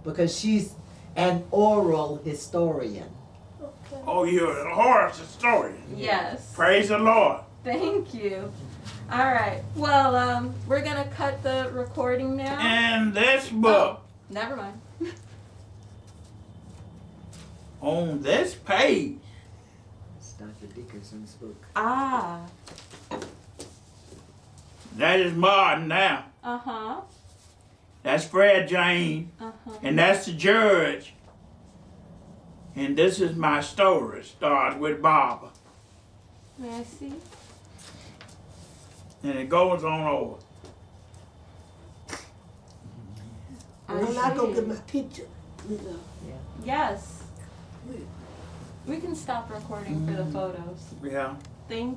Speaker 4: because she's an oral historian.
Speaker 2: Okay.
Speaker 3: Oh, you're a horse historian.
Speaker 1: Yes.
Speaker 3: Praise the Lord.
Speaker 1: Thank you. All right. Well, we're gonna cut the recording now.
Speaker 3: And this book,
Speaker 1: Never mind.
Speaker 3: on this page,
Speaker 4: It's Dr. Dickerson's book.
Speaker 1: Ah.
Speaker 3: that is Martin now.
Speaker 1: Uh huh.
Speaker 3: That's Fred Jane,
Speaker 1: Uh huh.
Speaker 3: and that's the judge. And this is my story. Starts with Barbour.
Speaker 1: May I see?
Speaker 3: And it goes on over.
Speaker 2: I'm not going to get my picture. You know.
Speaker 1: Yes. We can stop recording for the photos.
Speaker 3: Yeah.
Speaker 1: Thank